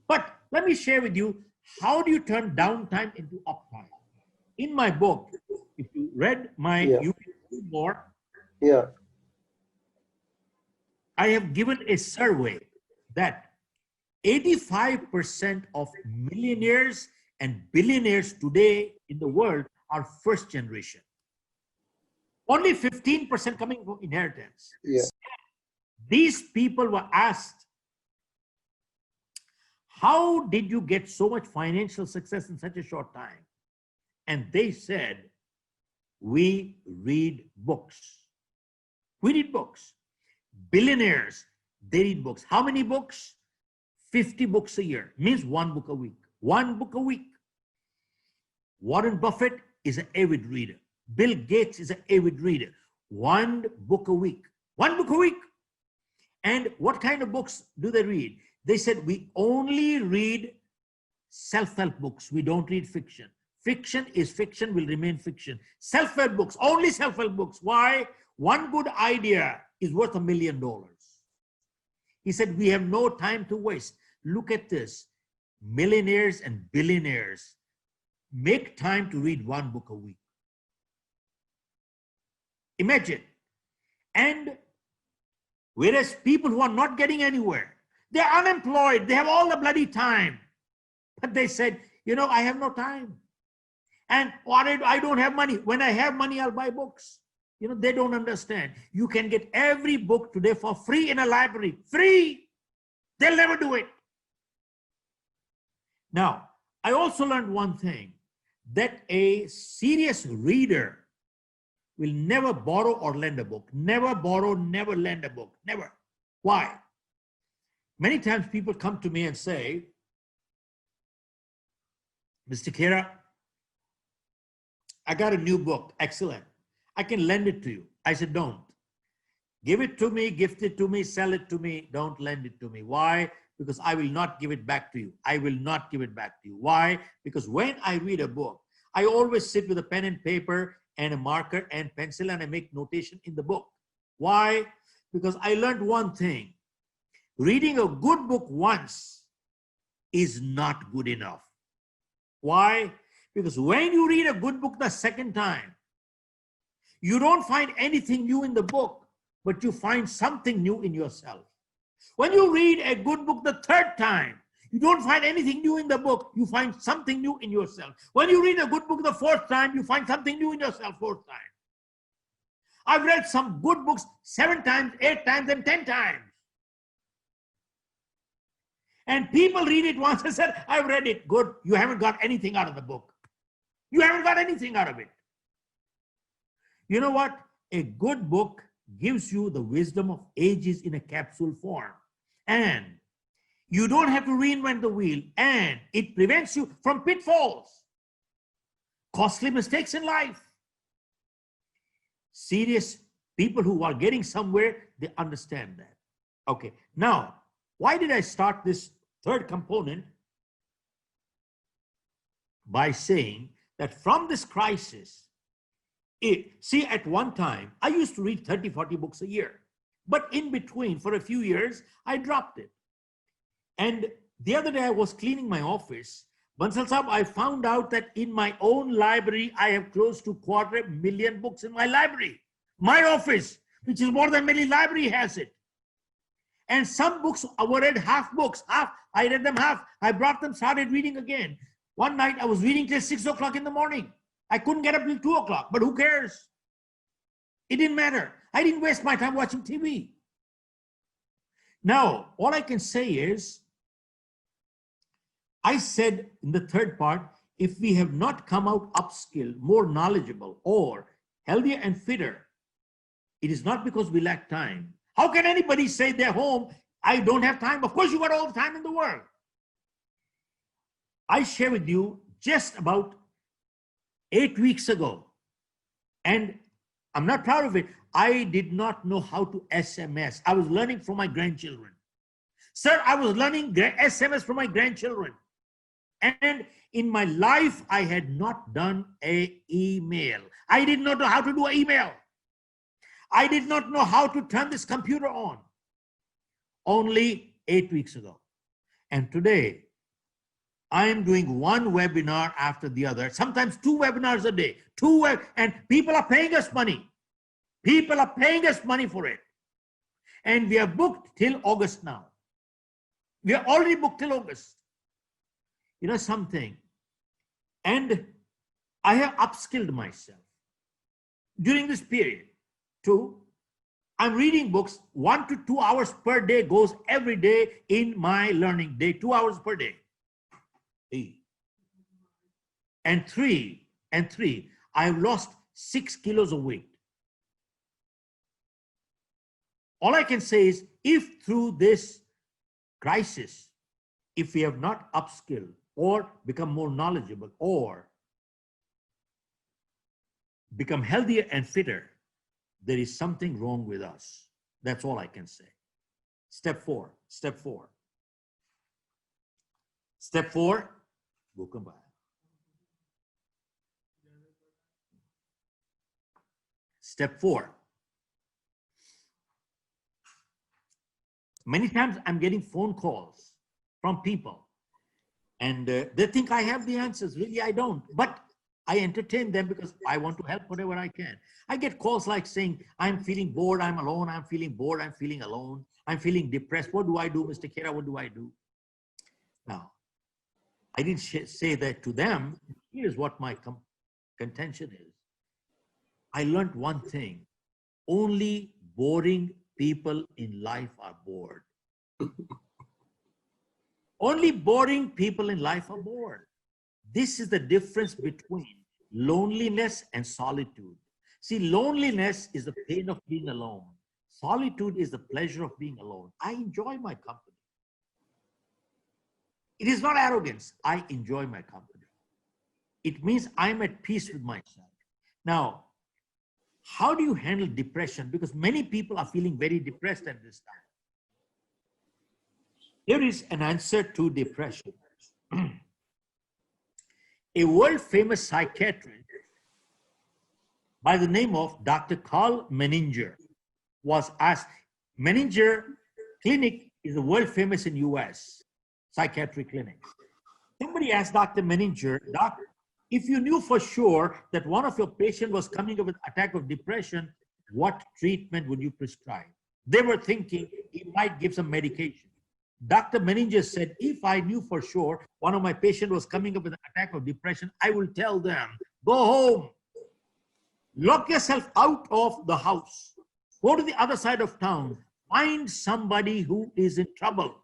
But let me share with you, how do you turn downtime into uptime? In my book, if you read my YouTube board, I have given a survey that 85% of millionaires and billionaires today in the world are first generation. Only 15% coming from inheritance. Yeah. These people were asked, how did you get so much financial success in such a short time? And they said, we read books. We read books. Billionaires, they read books. How many books? 50 books a year. Means 1 book a week. 1 book a week. Warren Buffett is an avid reader. Bill Gates is an avid reader. 1 book a week. 1 book a week. And what kind of books do they read? They said, we only read self-help books. We don't read fiction. Fiction is fiction, will remain fiction. Self-help books, only self-help books. Why? 1 good idea is worth $1 million. He said, we have no time to waste. Look at this. Millionaires and billionaires make time to read 1 book a week. Imagine. And whereas people who are not getting anywhere, they're unemployed, they have all the bloody time. But they said, you know, I have no time. And I don't have money. When I have money, I'll buy books. You know, they don't understand. You can get every book today for free in a library. Free! They'll never do it. Now, I also learned one thing, that a serious reader will never borrow or lend a book. Never borrow, never lend a book. Never. Why? Many times people come to me and say, Mr. Khera, I got a new book. Excellent. I can lend it to you. I said, don't. Give it to me, gift it to me, sell it to me. Don't lend it to me. Why? Because I will not give it back to you. I will not give it back to you. Why? Because when I read a book, I always sit with a pen and paper and a marker and pencil and I make notation in the book. Why? Because I learned one thing. Reading a good book once is not good enough. Why? Because when you read a good book the second time, you don't find anything new in the book, but you find something new in yourself. When you read a good book the third time, you don't find anything new in the book, you find something new in yourself. When you read a good book the 4th time, you find something new in yourself 4th time. I've read some good books 7 times, 8 times, and 10 times. And people read it once and said, I've read it. Good. You haven't got anything out of the book. You haven't got anything out of it. You know what? A good book gives you the wisdom of ages in a capsule form. And you don't have to reinvent the wheel. And it prevents you from pitfalls, costly mistakes in life. Serious people who are getting somewhere, they understand that. Okay, now, why did I start this third component? By saying that from this crisis, see, at one time, I used to read 30, 40 books a year. But in between, for a few years, I dropped it. And the other day, I was cleaning my office. Bansal Sahab, I found out that in my own library, I have close to 250,000 books in my library. My office, which is more than many library has it. And some books were read half books. Half, I read them half. I brought them, started reading again. One night, I was reading till 6 o'clock in the morning. I couldn't get up till 2 o'clock, but who cares? It didn't matter. I didn't waste my time watching TV. Now, all I can say is, I said in the third part, if we have not come out upskilled, more knowledgeable, or healthier and fitter, it is not because we lack time. How can anybody say they're home, I don't have time? Of course, you got all the time in the world. I share with you just about 8 weeks ago, and I'm not proud of it. I did not know how to SMS. I was learning from my grandchildren. Sir, I was learning SMS from my grandchildren. And in my life, I had not done an email. I did not know how to do an email. I did not know how to turn this computer on. Only 8 weeks ago. And today, I am doing one webinar after the other, sometimes 2 webinars a day. And people are paying us money. People are paying us money for it. And we are booked till August now. We are already booked till August. You know something? And I have upskilled myself during this period. 2, I'm reading books. 1 to 2 hours per day goes every day in my learning day, 2 hours per day. And three, I've lost 6 kilos of weight. All I can say is, if through this crisis, if we have not upskilled or become more knowledgeable or become healthier and fitter, there is something wrong with us. That's all I can say. Step 4. Step 4. Step 4. Step 4. Many times I'm getting phone calls from people and they think I have the answers. Really, I don't. But I entertain them because I want to help whatever I can. I get calls like saying, I'm feeling bored, I'm alone, I'm feeling bored, I'm feeling alone, I'm feeling depressed. What do I do, Mr. Khera? What do I do? Now, I didn't say that to them. Here's what my contention is. I learned one thing. Only boring people in life are bored. Only boring people in life are bored. This is the difference between loneliness and solitude. See, loneliness is the pain of being alone. Solitude is the pleasure of being alone. I enjoy my company. It is not arrogance. I enjoy my company. It means I'm at peace with myself. Now, how do you handle depression? Because many people are feeling very depressed at this time. Here is an answer to depression. A world-famous psychiatrist by the name of Dr. Carl Menninger was asked. Menninger Clinic is a world-famous in US psychiatric clinic. Somebody asked Dr. Menninger, Doc, if you knew for sure that one of your patients was coming up with an attack of depression, what treatment would you prescribe? They were thinking he might give some medication. Dr. Menninger said, if I knew for sure one of my patients was coming up with an attack of depression, I will tell them, go home, lock yourself out of the house, go to the other side of town, find somebody who is in trouble,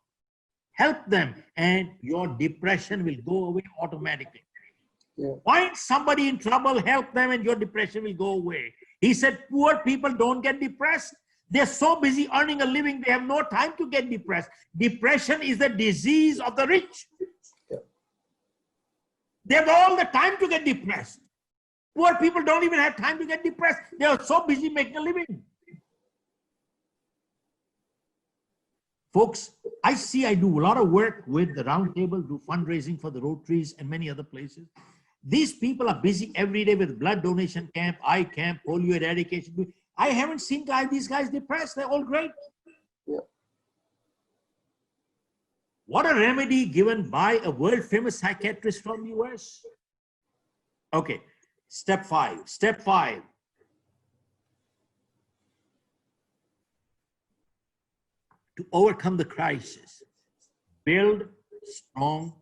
help them, and your depression will go away automatically. Yeah. Find somebody in trouble, help them, and your depression will go away. He said, poor people don't get depressed. They're so busy earning a living, they have no time to get depressed. Depression is the disease of the rich. Yeah. They have all the time to get depressed. Poor people don't even have time to get depressed. They are so busy making a living. Folks, I do a lot of work with the Round Table, do fundraising for the Rotaries and many other places. These people are busy every day with blood donation camp, eye camp, polio eradication. I haven't seen these guys depressed. They're all great. Yeah. What a remedy given by a world famous psychiatrist from the US. Okay, step 5. Step 5. To overcome the crisis, build strong,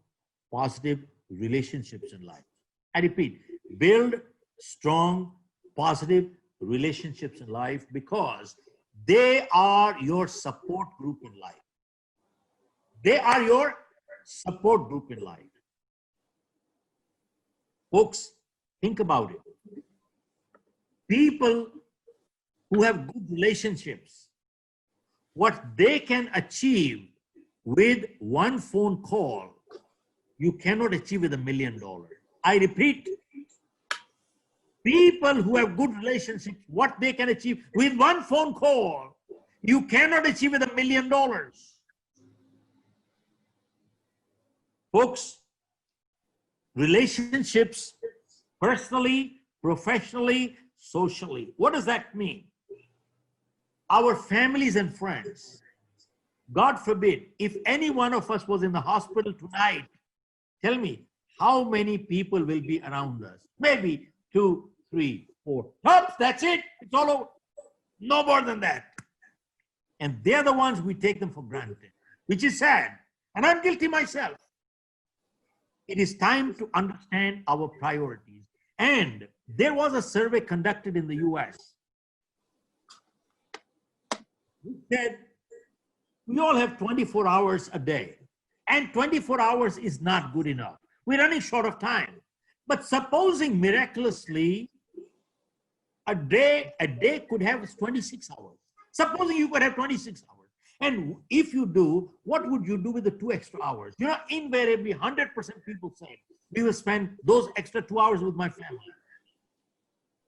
positive relationships in life. I repeat, build strong, positive relationships in life because they are your support group in life. They are your support group in life. Folks, think about it. People who have good relationships, what they can achieve with one phone call, you cannot achieve with $1 million. I repeat, people who have good relationships, what they can achieve with one phone call, you cannot achieve with $1 million. Folks, relationships, personally, professionally, socially. What does that mean? Our families and friends. God forbid, if any one of us was in the hospital tonight, tell me, how many people will be around us? Maybe 2, 3, 4. Tops, that's it. It's all over. No more than that. And they're the ones we take them for granted, which is sad. And I'm guilty myself. It is time to understand our priorities. And there was a survey conducted in the US. It said, we all have 24 hours a day. And 24 hours is not good enough. We're running short of time. But supposing miraculously, a day could have 26 hours. Supposing you could have 26 hours. And if you do, what would you do with the 2 extra hours? You know, invariably, 100% people say, we will spend those extra 2 hours with my family.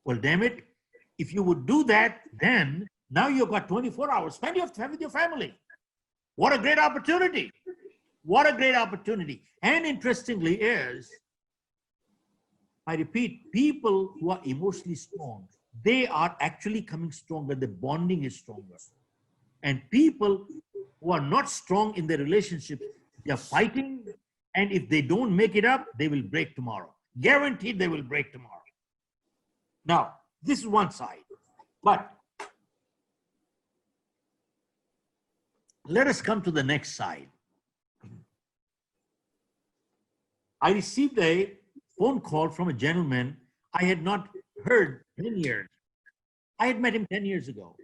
Well, damn it. If you would do that, then now you've got 24 hours. Spend your time with your family. What a great opportunity. What a great opportunity. And interestingly is, I repeat, people who are emotionally strong, they are actually coming stronger. The bonding is stronger. And people who are not strong in their relationships, they are fighting. And if they don't make it up, they will break tomorrow. Guaranteed they will break tomorrow. Now, this is one side. But let us come to the next side. I received a phone call from a gentleman I had not heard 10 years. I had met him 10 years ago.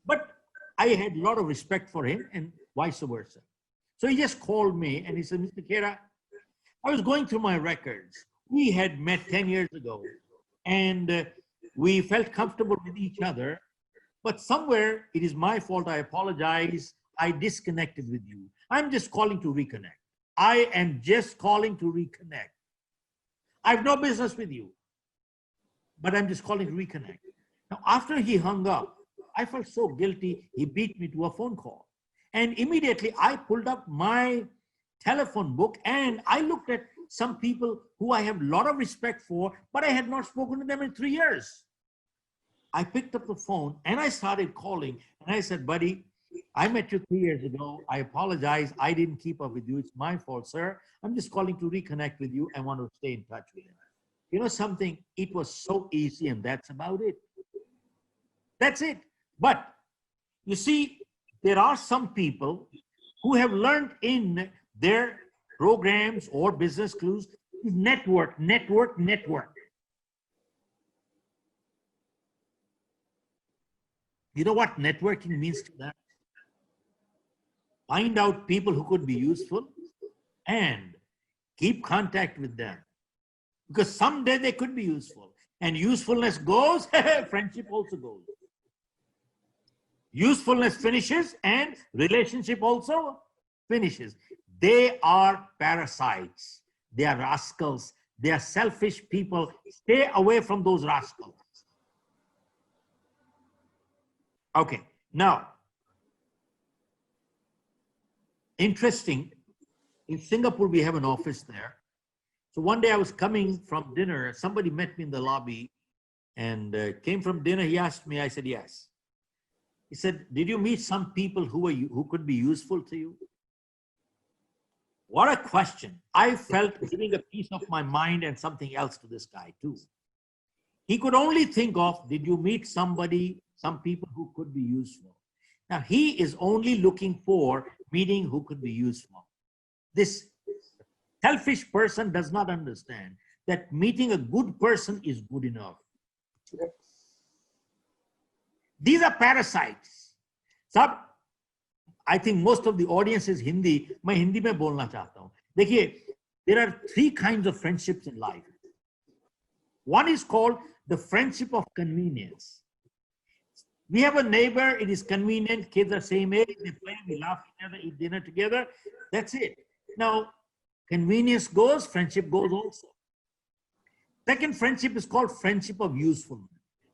But I had a lot of respect for him and vice versa. So he just called me and he said, Mr. Khera, I was going through my records. We had met 10 years ago and we felt comfortable with each other. But somewhere it is my fault. I apologize. I disconnected with you. I'm just calling to reconnect. I am just calling to reconnect. I have no business with you, but I'm just calling to reconnect. Now, after he hung up, I felt so guilty. He beat me to a phone call. And immediately I pulled up my telephone book and I looked at some people who I have a lot of respect for, but I had not spoken to them in 3 years. I picked up the phone and I started calling and I said, buddy, I met you 3 years ago. I apologize. I didn't keep up with you. It's my fault, sir. I'm just calling to reconnect with you and want to stay in touch with you. You know something? It was so easy and that's about it. That's it. But you see, there are some people who have learned in their programs or business clues, network. You know what networking means to them? Find out people who could be useful and keep contact with them. Because someday they could be useful. and usefulness goes, friendship also goes. Usefulness finishes and relationship also finishes. They are parasites. They are rascals. They are selfish people. Stay away from those rascals. Okay, now, interesting, in Singapore, we have an office there. So one day I was coming from dinner, somebody met me in the lobby and came from dinner. He asked me, I said, yes. He said, did you meet some people who could be useful to you? What a question. I felt giving a piece of my mind and something else to this guy too. He could only think of, did you meet some people who could be useful? Now he is only looking for meeting who could be useful. This selfish person does not understand that meeting a good person is good enough. These are parasites. Sab, I think most of the audience is Hindi. मैं हिंदी में बोलना चाहता हूँ. देखिए, there are three kinds of friendships in life. One is called the friendship of convenience. We have a neighbor, it is convenient, kids are same age, they play, we laugh together, eat dinner together. That's it. Now, convenience goes, friendship goes also. Second friendship is called friendship of usefulness.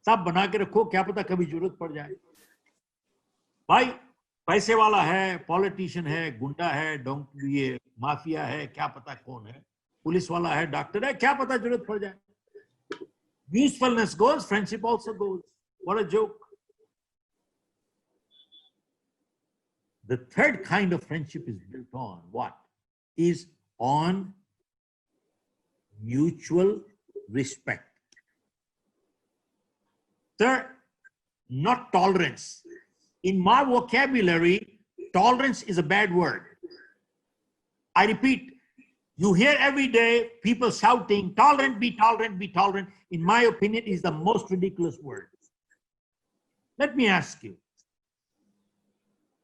सब बना के रखो, क्या पता कभी जरूरत पड़ जाए. भाई पैसे वाला है, पॉलिटिशियन है, गुंडा है, ये माफिया है, क्या पता कौन है, पुलिस वाला है, डॉक्टर है, क्या पता जरूरत पड़ जाए. Usefulness goes, friendship also goes. What a joke. The third kind of friendship is built on what? Is on mutual respect. Third, not tolerance. In my vocabulary, tolerance is a bad word. I repeat, you hear every day people shouting, tolerant, be tolerant, be tolerant. In my opinion, is the most ridiculous word. Let me ask you,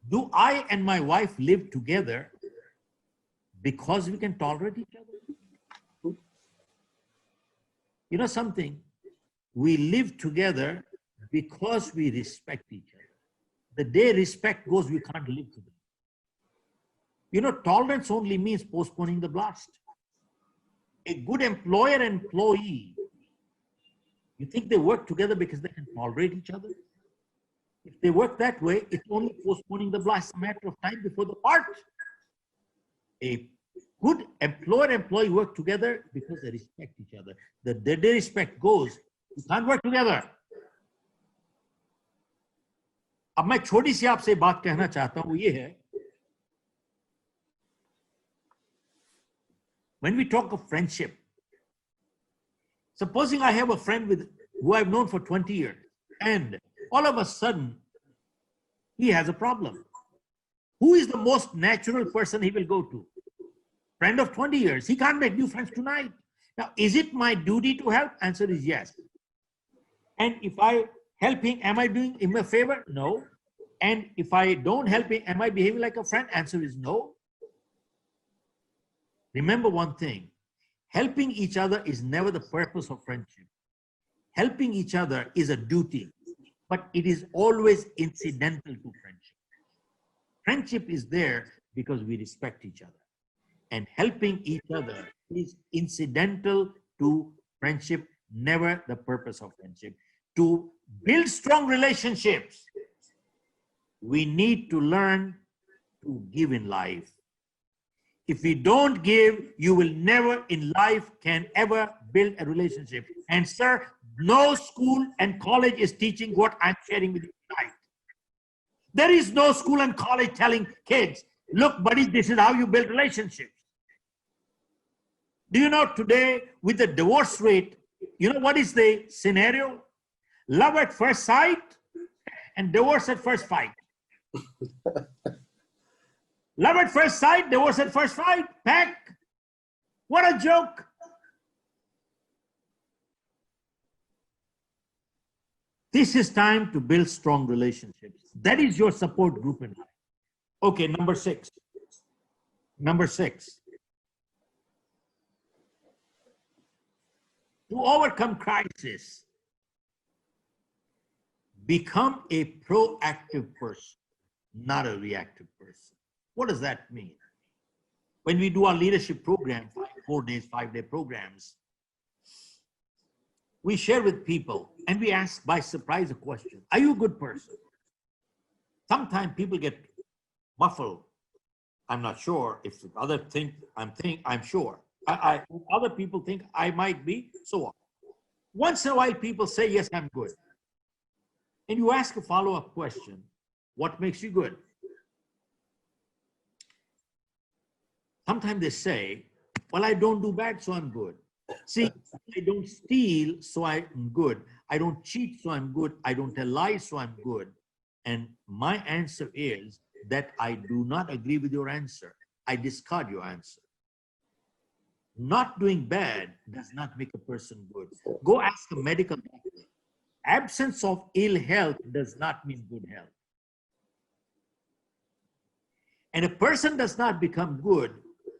do I and my wife live together because we can tolerate each other? You know something? We live together because we respect each other. The day respect goes, we can't live together. You know, tolerance only means postponing the blast. A good employer and employee, you think they work together because they can tolerate each other? If they work that way, it's only postponing the blast, a matter of time before the part. A good employer-employee work together because they respect each other. The day respect goes, you can't work together. अब मैं छोटी सी आपसे बात कहना चाहता हूं, वो ये है, when we talk of friendship, supposing I have a friend who I've known for 20 years, and all of a sudden, he has a problem. Who is the most natural person he will go to? Friend of 20 years. He can't make new friends tonight. Now, is it my duty to help? Answer is yes. And if I help him, am I doing him a favor? No. And if I don't help him, am I behaving like a friend? Answer is no. Remember one thing, helping each other is never the purpose of friendship. Helping each other is a duty, but it is always incidental to friendship. Friendship is there because we respect each other. And helping each other is incidental to friendship, never the purpose of friendship. To build strong relationships, we need to learn to give in life. If we don't give, you will never in life can ever build a relationship. And sir, no school and college is teaching what I'm sharing with you tonight. There is no school and college telling kids, look, buddy, this is how you build relationships. Do you know today with the divorce rate, you know what is the scenario? Love at first sight and divorce at first fight. Love at first sight, divorce at first fight. Pack. What a joke. This is time to build strong relationships. That is your support group in life. Okay, number 6. Number 6. To overcome crisis, become a proactive person, not a reactive person. What does that mean? When we do our leadership program, 4 days, 5-day programs, we share with people and we ask by surprise a question. Are you a good person? Sometimes people get muffled. I'm not sure. If others think I'm sure. Other people think I might be, so on. Once in a while, people say, yes, I'm good. And you ask a follow-up question, what makes you good? Sometimes they say, well, I don't do bad, so I'm good. See, I don't steal, so I'm good. I don't cheat, so I'm good. I don't tell lies, so I'm good. And my answer is that I do not agree with your answer. I discard your answer. Not doing bad does not make a person good. Go ask a medical doctor. Absence of ill health does not mean good health. And a person does not become good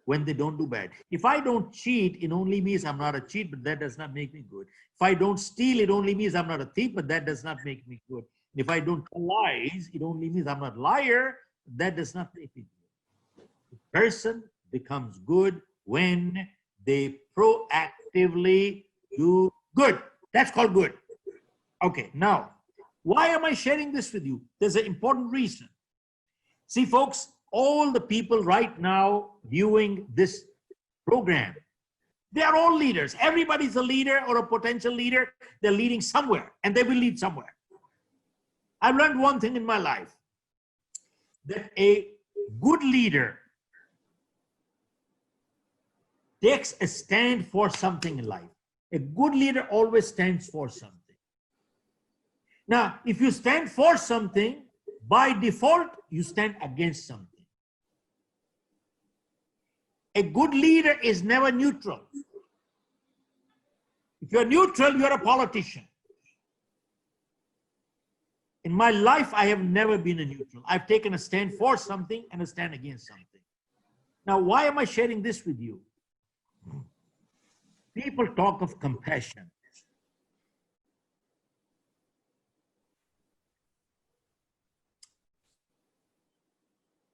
when they don't do bad. If I don't cheat, it only means I'm not a cheat, but that does not make me good. If I don't steal, it only means I'm not a thief, but that does not make me good. If I don't tell lies, it only means I'm not a liar. That does not make me good. The person becomes good when they proactively do good. That's called good. Okay, now, why am I sharing this with you? There's an important reason. See, folks, all the people right now viewing this program, they are all leaders. Everybody's a leader or a potential leader. They're leading somewhere, and they will lead somewhere. I've learned one thing in my life, that a good leader takes a stand for something in life. A good leader always stands for something. Now, if you stand for something, by default, you stand against something. A good leader is never neutral. If you're neutral, you're a politician. In my life, I have never been a neutral. I've taken a stand for something and a stand against something. Now, why am I sharing this with you? People talk of compassion.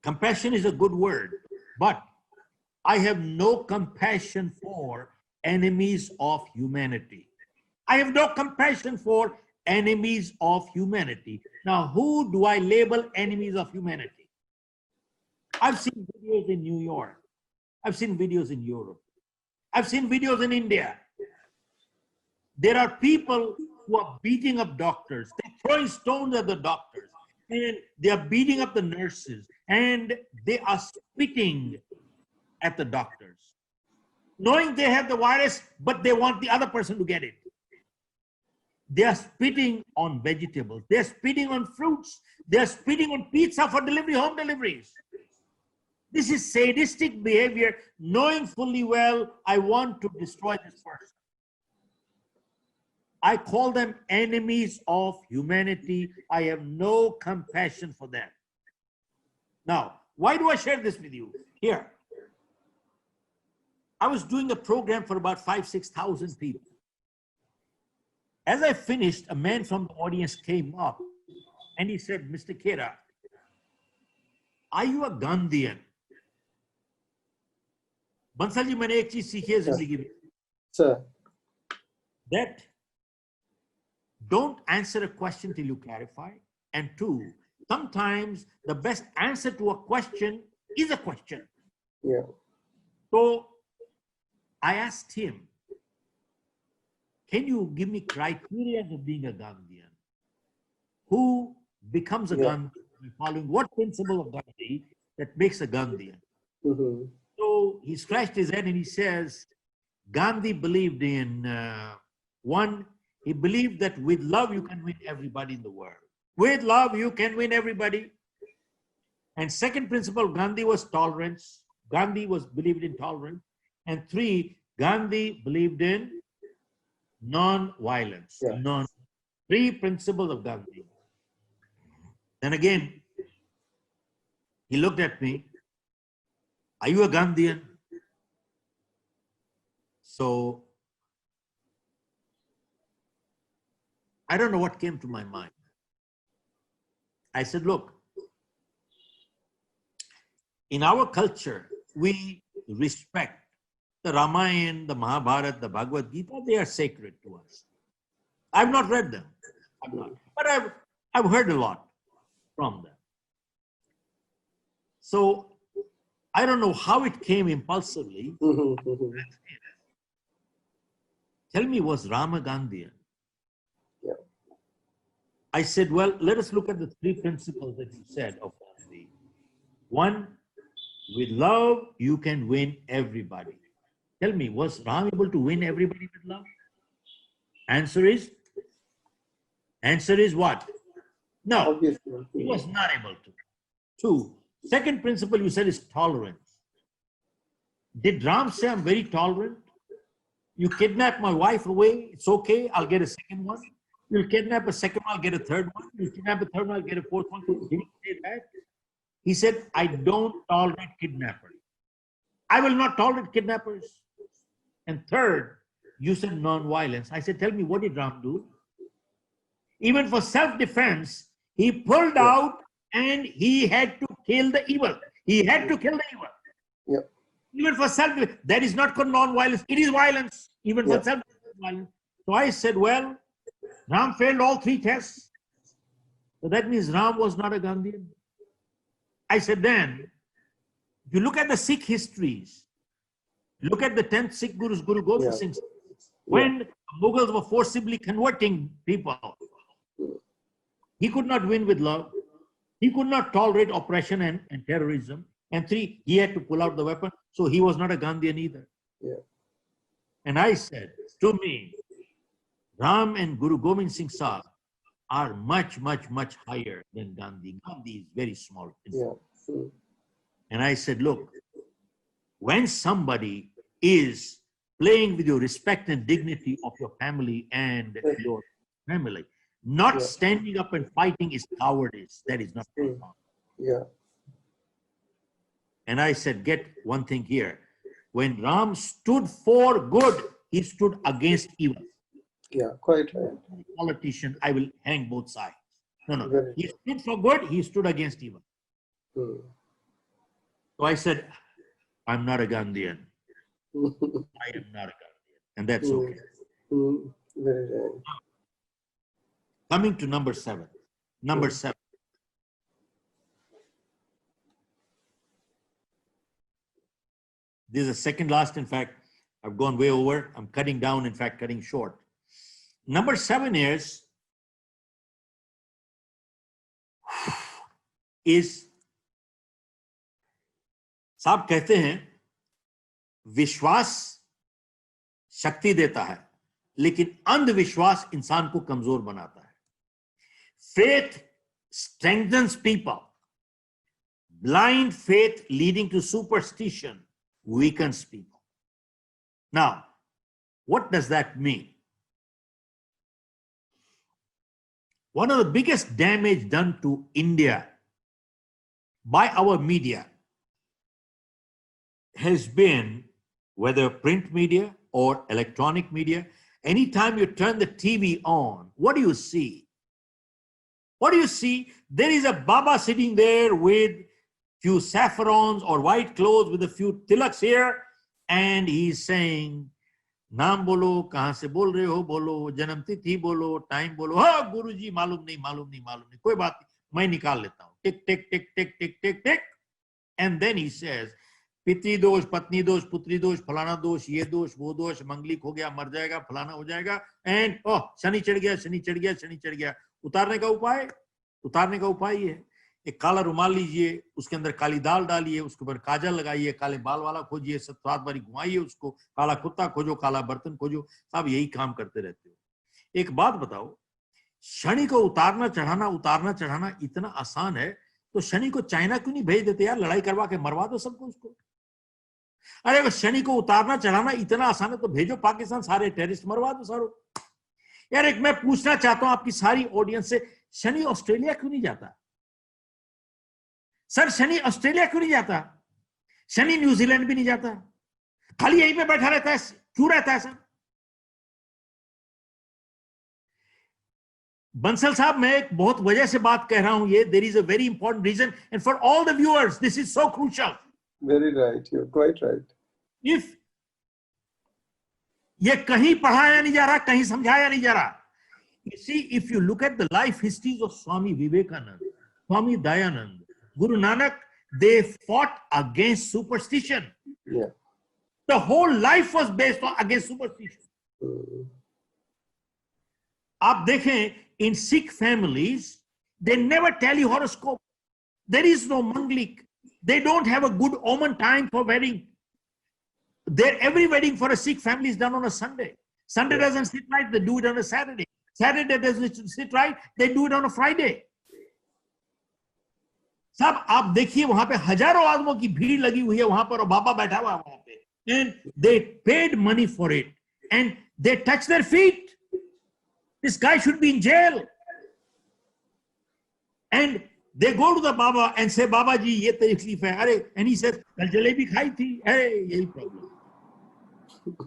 Compassion is a good word, but I have no compassion for enemies of humanity. I have no compassion for enemies of humanity. Now, who do I label enemies of humanity? I've seen videos in New York. I've seen videos in Europe. I've seen videos in India. There are people who are beating up doctors. They're throwing stones at the doctors. And they are beating up the nurses. And they are spitting at the doctors. Knowing they have the virus, but they want the other person to get it. They are spitting on vegetables. They're spitting on fruits. They're spitting on pizza for delivery, home deliveries. This is sadistic behavior, knowing fully well, I want to destroy this person. I call them enemies of humanity. I have no compassion for them. Now, why do I share this with you? Here, I was doing a program for about 5,000-6,000 people. As I finished, a man from the audience came up and he said, Mr. Khera, are you a Gandhian? Bansal ji, maine ek cheez seekhi hai zindagi mein. Sir. That don't answer a question till you clarify. And two, sometimes the best answer to a question is a question. Yeah. So I asked him, can you give me criteria of being a Gandhian? Who becomes a Gandhian following what principle of Gandhi that makes a Gandhian? Mm-hmm. So he scratched his head and he says, Gandhi believed in one, he believed that with love you can win everybody in the world. With love you can win everybody. And second principle of Gandhi was tolerance. Gandhi believed in tolerance. And three, Gandhi believed in non-violence. Yeah. Three principles of Gandhi. Then again, he looked at me. Are you a Gandhian? So I don't know what came to my mind. I said, look, in our culture, we respect the Ramayana, the Mahabharata, the Bhagavad Gita. They are sacred to us. I've not read them, but I've heard a lot from them. So I don't know how it came impulsively. Tell me, was Rama Gandhian? Yeah. I said, well, let us look at the three principles that you said of Gandhi. One, with love, you can win everybody. Tell me, was Ram able to win everybody with love? Answer is what? No, Obviously. he was not able to. Two, second principle you said is tolerance. Did Ram say, I'm very tolerant? You kidnap my wife away, it's okay, I'll get a second one. You'll kidnap a second one, I'll get a third one. You'll kidnap a third one, I'll get a fourth one. Did he say that? He said, I don't tolerate kidnappers. I will not tolerate kidnappers. And third, you said non-violence. I said, tell me, what did Ram do? Even for self-defense, he pulled out and he had to kill the evil. He had to kill the evil. Yeah. Even for self-defense, that is not called non-violence. It is violence, even for self-defense. So I said, well, Ram failed all three tests. So that means Ram was not a Gandhian. I said, then, if you look at the Sikh histories, look at the 10th Sikh Gurus, Guru Gobind Singh, when Mughals were forcibly converting people, he could not win with love. He could not tolerate oppression and terrorism. And three, he had to pull out the weapon. So he was not a Gandhian either. Yeah. And I said, to me, Ram and Guru Gobind Singh Sahib are much, much, much higher than Gandhi. Gandhi is very small. And I said, look, when somebody is playing with your respect and dignity of your family and your family, not standing up and fighting is cowardice. That is not wrong. Yeah. And I said, get one thing here. When Ram stood for good, he stood against evil. Yeah, quite right. Politician, I will hang both sides. No. He stood for good, he stood against evil. So I said, I'm not a Gandhian. I am not a Gandhian. And that's okay. Very right. Coming to number 7. Number 7. This is the second last. In fact, I've gone way over. I'm cutting down, in fact, cutting short. Number 7 is साहब कहते हैं विश्वास शक्ति देता है लेकिन अंधविश्वास इंसान को कमजोर बनाता है. Faith strengthens people. Blind faith leading to superstition weakens people. Now, what does that mean? One of the biggest damage done to India by our media has been, whether print media or electronic media, anytime you turn the TV on, what do you see? What do you see? There is a Baba sitting there with few saffrons or white clothes with a few tilaks here, and he's saying, नाम बोलो, कहां से बोल रहे हो बोलो, जन्म तिथि बोलो, टाइम बोलो. हाँ गुरुजी मालूम नहीं, कोई बात नहीं, मैं निकाल लेता हूं. टिक टिक टिक टिक टिक टिक टिक. And then he says, पितृ दोष, पत्नी दोष, पुत्री दोष, फलाना दोष, ये दोष, वो दोष, मंगलिक हो गया, मर जाएगा, फलाना हो जाएगा. एंड शनि चढ़ गया. उतारने का उपाय ये है, एक काला रुमाल लीजिए, उसके अंदर काली दाल डालिए, उसके ऊपर काजल लगाइए, काले बाल वाला खोजिए, 7 बारी घुमाइए उसको, काला कुत्ता खोजो, काला बर्तन खोजो. साहब यही काम करते रहते हो. एक बात बताओ, शनि को उतारना चढ़ाना इतना आसान है तो शनि को चाइना क्यों नहीं भेज देते यार? लड़ाई करवा के मरवा दो सबको उसको. अरे अगर शनि को उतारना चढ़ाना इतना आसान है तो भेजो पाकिस्तान, सारे टेररिस्ट मरवा दो सारों. यार एक मैं पूछना चाहता हूं आपकी सारी ऑडियंस से, शनि ऑस्ट्रेलिया क्यों नहीं जाता? सर शनि ऑस्ट्रेलिया क्यों नहीं जाता? शनि न्यूजीलैंड भी नहीं जाता, खाली यहीं पे बैठा रहता है. क्यों रहता है सर? बंसल साहब, मैं एक बहुत वजह से बात कह रहा हूं ये. There is a very important reason, and for all the viewers, this is so crucial. Very right. You're quite right. If ये कहीं पढ़ाया नहीं जा रहा, कहीं समझाया नहीं जा रहा. You see, if you look at the life histories of Swami Vivekananda, Swami Dayanand, Guru Nanak, they fought against superstition. Yeah. The whole life was based on against superstition. आप देखें, in Sikh families, they never tell you horoscope. There is no manglik. They don't have a good omen time for wedding. Every wedding for a Sikh family is done on a Sunday. Sunday doesn't sit right, they do it on a Saturday. Saturday doesn't sit right, they do it on a Friday. सब आप देखिए वहां पे हजारों आदमों की भीड़ लगी हुई है वहां पर, और बाबा बैठा हुआ है वहां पे. And they paid money for it, and they touch their feet. This guy should be in jail. And they go to the Baba and say, Baba ji, ye takleef hai. Are, and he says, kal jalebi khai thi. Are, yehi problem.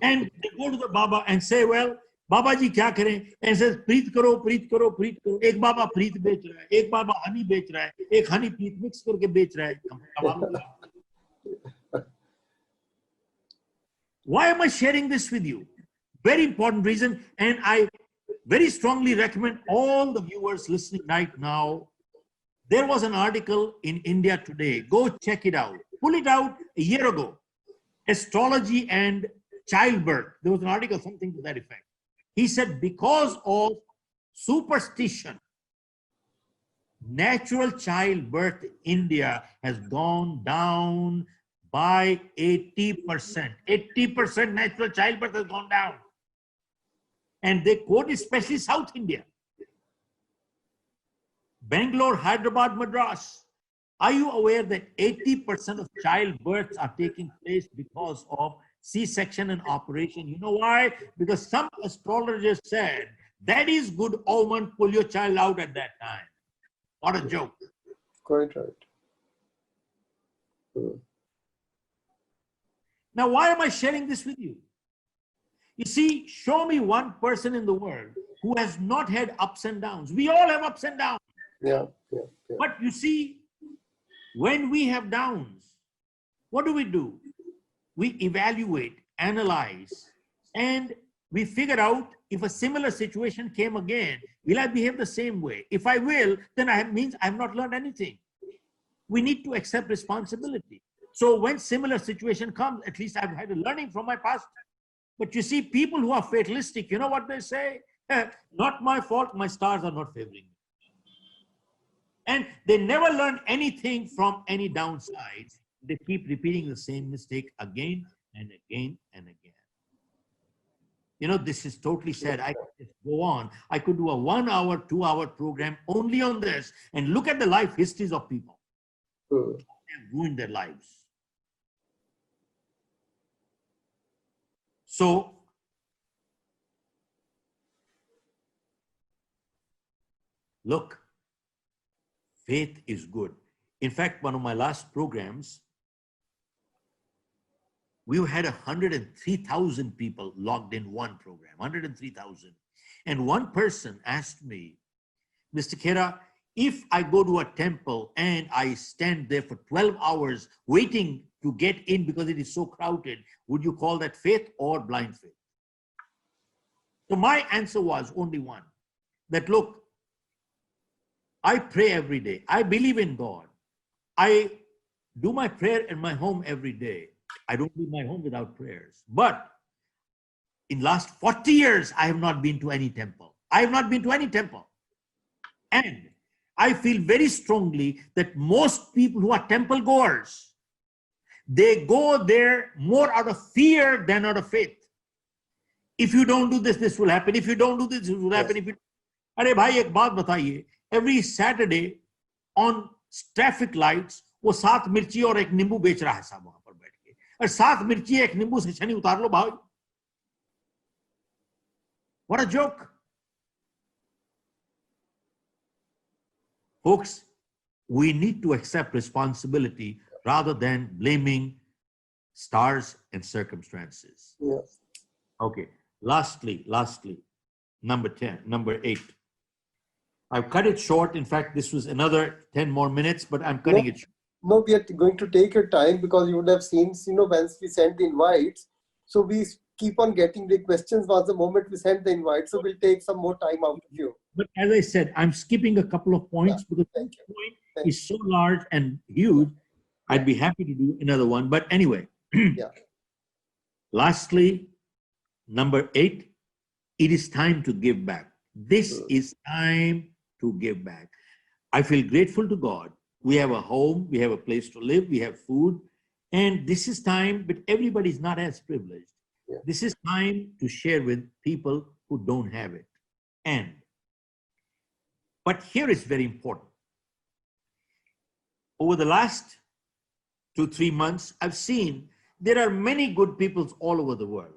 And they go to the Baba and say, well, Baba ji kya kare? And says, preet karo, preet karo, preet karo. Ek Baba preet bech raha hai, ek Baba honey bech raha hai, ek honey preet mix karke bech raha hai. Why am I sharing this with you? Very important reason, and I very strongly recommend all the viewers listening right now. There was an article in India Today. Go check it out. Pull it out a year ago. Astrology and childbirth. There was an article, something to that effect. He said, because of superstition, natural childbirth in India has gone down by 80%. 80% natural childbirth has gone down. And they quote especially South India. Bangalore, Hyderabad, Madras. Are you aware that 80% of childbirths are taking place because of C-section and operation? You know why? Because some astrologers said, that is good omen, pull your child out at that time. What a joke. Quite right. Now, why am I sharing this with you? You see, show me one person in the world who has not had ups and downs. We all have ups and downs. Yeah. But you see, when we have downs, what do? We evaluate, analyze, and we figure out if a similar situation came again, will I behave the same way? If I will, then means I have not learned anything. We need to accept responsibility. So when similar situation comes, at least I've had a learning from my past. But you see, people who are fatalistic, you know what they say? Not my fault, my stars are not favoring me. And they never learn anything from any downsides. They keep repeating the same mistake again and again and again. You know, this is totally sad. I could just go on. I could do a 1 hour, 2 hour program only on this and look at the life histories of people. They have ruined their lives. So, look, faith is good. In fact, one of my last programs, we had 103,000 people logged in one program, 103,000. And one person asked me, Mr. Khera, if I go to a temple and I stand there for 12 hours waiting to get in because it is so crowded, would you call that faith or blind faith? So my answer was only one, that look, I pray every day. I believe in God. I do my prayer in my home every day. I don't leave my home without prayers. But in last 40 years, I have not been to any temple. I have not been to any temple. And I feel very strongly that most people who are temple goers, they go there more out of fear than out of faith. If you don't do this, this will happen. If you don't do this, this will happen. If you... Arey bhai, ek baat bataiye. Every Saturday on traffic lights, वो 7 मिर्ची और 1 नींबू बेच रहा है साहब वहां पर बैठ के. और 7 मिर्ची 1 नींबू से शनि उतार लो भाई. What a joke. Folks, we need to accept responsibility rather than blaming stars and circumstances. Yes. Okay. Lastly, number 8. I've cut it short. In fact, this was another 10 more minutes, but I'm No, cutting it short. no, we are going to take your time because you would have seen, once we send the invites, so we keep on getting the questions once the moment we send the invite. So we'll take some more time out of you. But as I said, I'm skipping a couple of points because Thank each you. point is so large and huge. I'd be happy to do another one. But anyway, Yeah. Lastly, number 8, it is time to give back. This is time to give back. I feel grateful to God. We have a home, we have a place to live, we have food, and this is time, but everybody's not as privileged. Yeah. This is time to share with people who don't have it. But here is very important. Over the last 2-3 months, I've seen there are many good people all over the world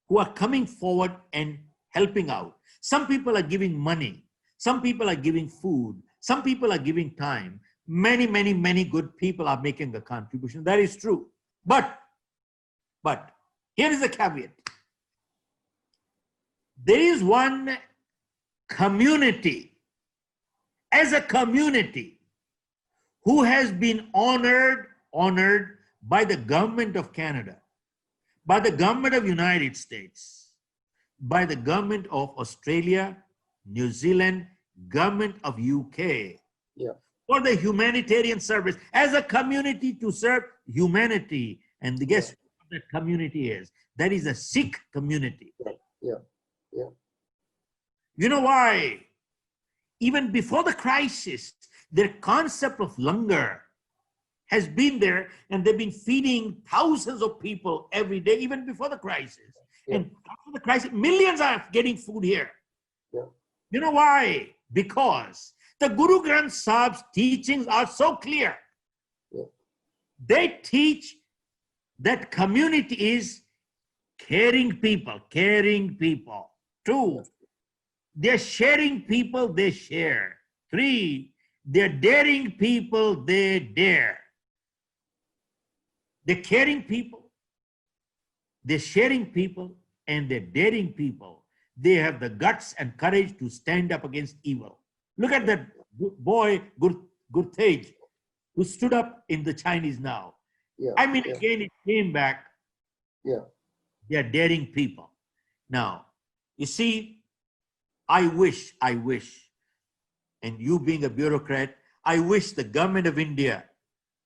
who are coming forward and helping out. Some people are giving money. Some people are giving food. Some people are giving time. Many, many, many good people are making a contribution. That is true. But here is the caveat. There is one community, as a community, who has been honored by the government of Canada, by the government of United States, by the government of Australia, New Zealand, government of UK, for the humanitarian service, as a community to serve humanity. And guess what that community is? That is a Sikh community. You know why? Even before the crisis, their concept of langar has been there, and they've been feeding thousands of people every day, even before the crisis. And after the crisis, millions are getting food here. You know why? Because the Guru Granth Sahib's teachings are so clear. They teach that community is caring people. 2, they're sharing people, they share. 3, they're daring people, they dare. They're caring people, they're sharing people, and they're daring people. They have the guts and courage to stand up against evil. Look at that boy, Gurtej, who stood up in the Chinese now. Again, it came back. They are daring people. Now, you see, I wish, and you being a bureaucrat, I wish the government of India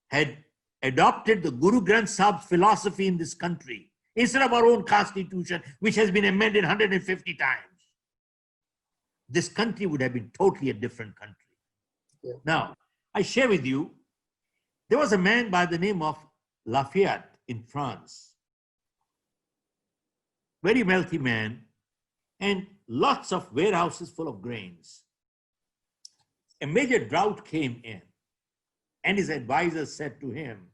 had adopted the Guru Granth Sahib's philosophy in this country instead of our own constitution, which has been amended 150 times. This country would have been totally a different country. Now, I share with you, there was a man by the name of Lafayette in France. Very wealthy man, and lots of warehouses full of grains. A major drought came in, and his advisors said to him,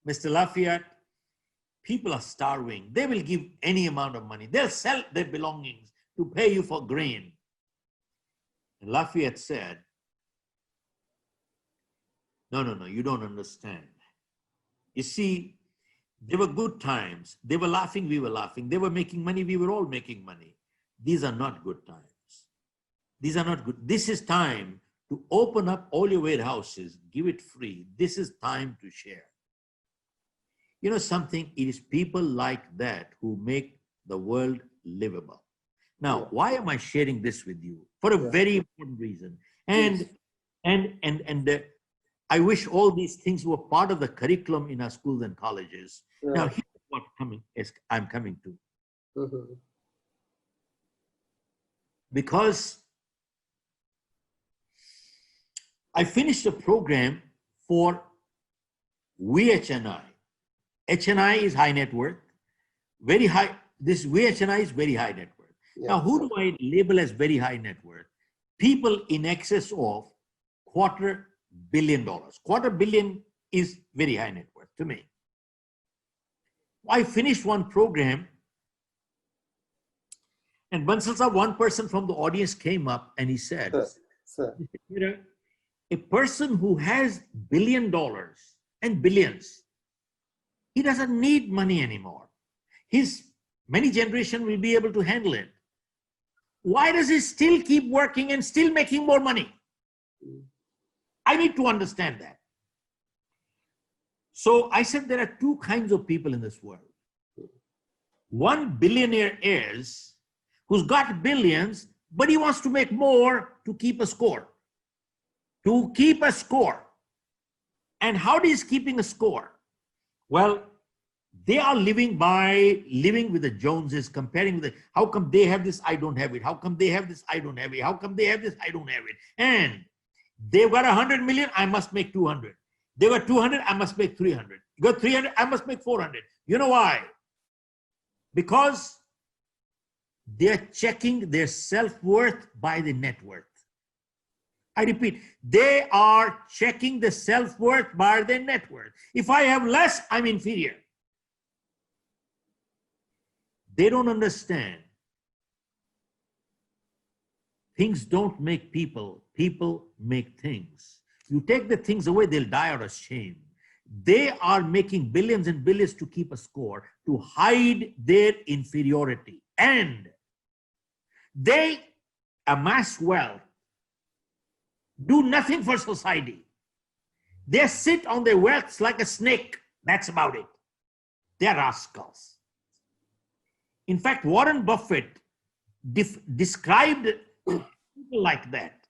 Mr. Lafayette, people are starving. They will give any amount of money. They'll sell their belongings to pay you for grain. And Lafayette said, no, you don't understand. You see, there were good times. They were laughing, we were laughing. They were making money, we were all making money. These are not good times. These are not good. This is time to open up all your warehouses, give it free. This is time to share. You know something? It is people like that who make the world livable. Now, why am I sharing this with you? For a very important reason. And I wish all these things were part of the curriculum in our schools and colleges. Now, here's what I'm coming to. Because I finished a program for VHNI. HNI is high net worth, very high. This VHNI is very high net worth. Now, who do I label as very high net worth? People in excess of $250 million. $250 million is very high net worth to me. I finished one program, and Bansal, one person from the audience came up and he said, a person who has $1 billion and billions, he doesn't need money anymore. His many generation will be able to handle it. Why does he still keep working and still making more money? I need to understand that. So I said there are two kinds of people in this world. One billionaire is who's got billions, but he wants to make more to keep a score. To keep a score. And how is keeping a score? Well, they are living with the Joneses, comparing with how come they have this, I don't have it. How come they have this, I don't have it. How come they have this, I don't have it. And they've got 100 million, I must make 200. They got 200, I must make 300. You got 300, I must make 400. You know why? Because they're checking their self-worth by the net worth. I repeat, they are checking the self-worth by their net worth. If I have less, I'm inferior. They don't understand. Things don't make people, people make things. You take the things away, they'll die out of shame. They are making billions and billions to keep a score, to hide their inferiority. And they amass wealth, do nothing for society. They sit on their wealth like a snake. That's about it. They're rascals. In fact, Warren Buffett described people like that.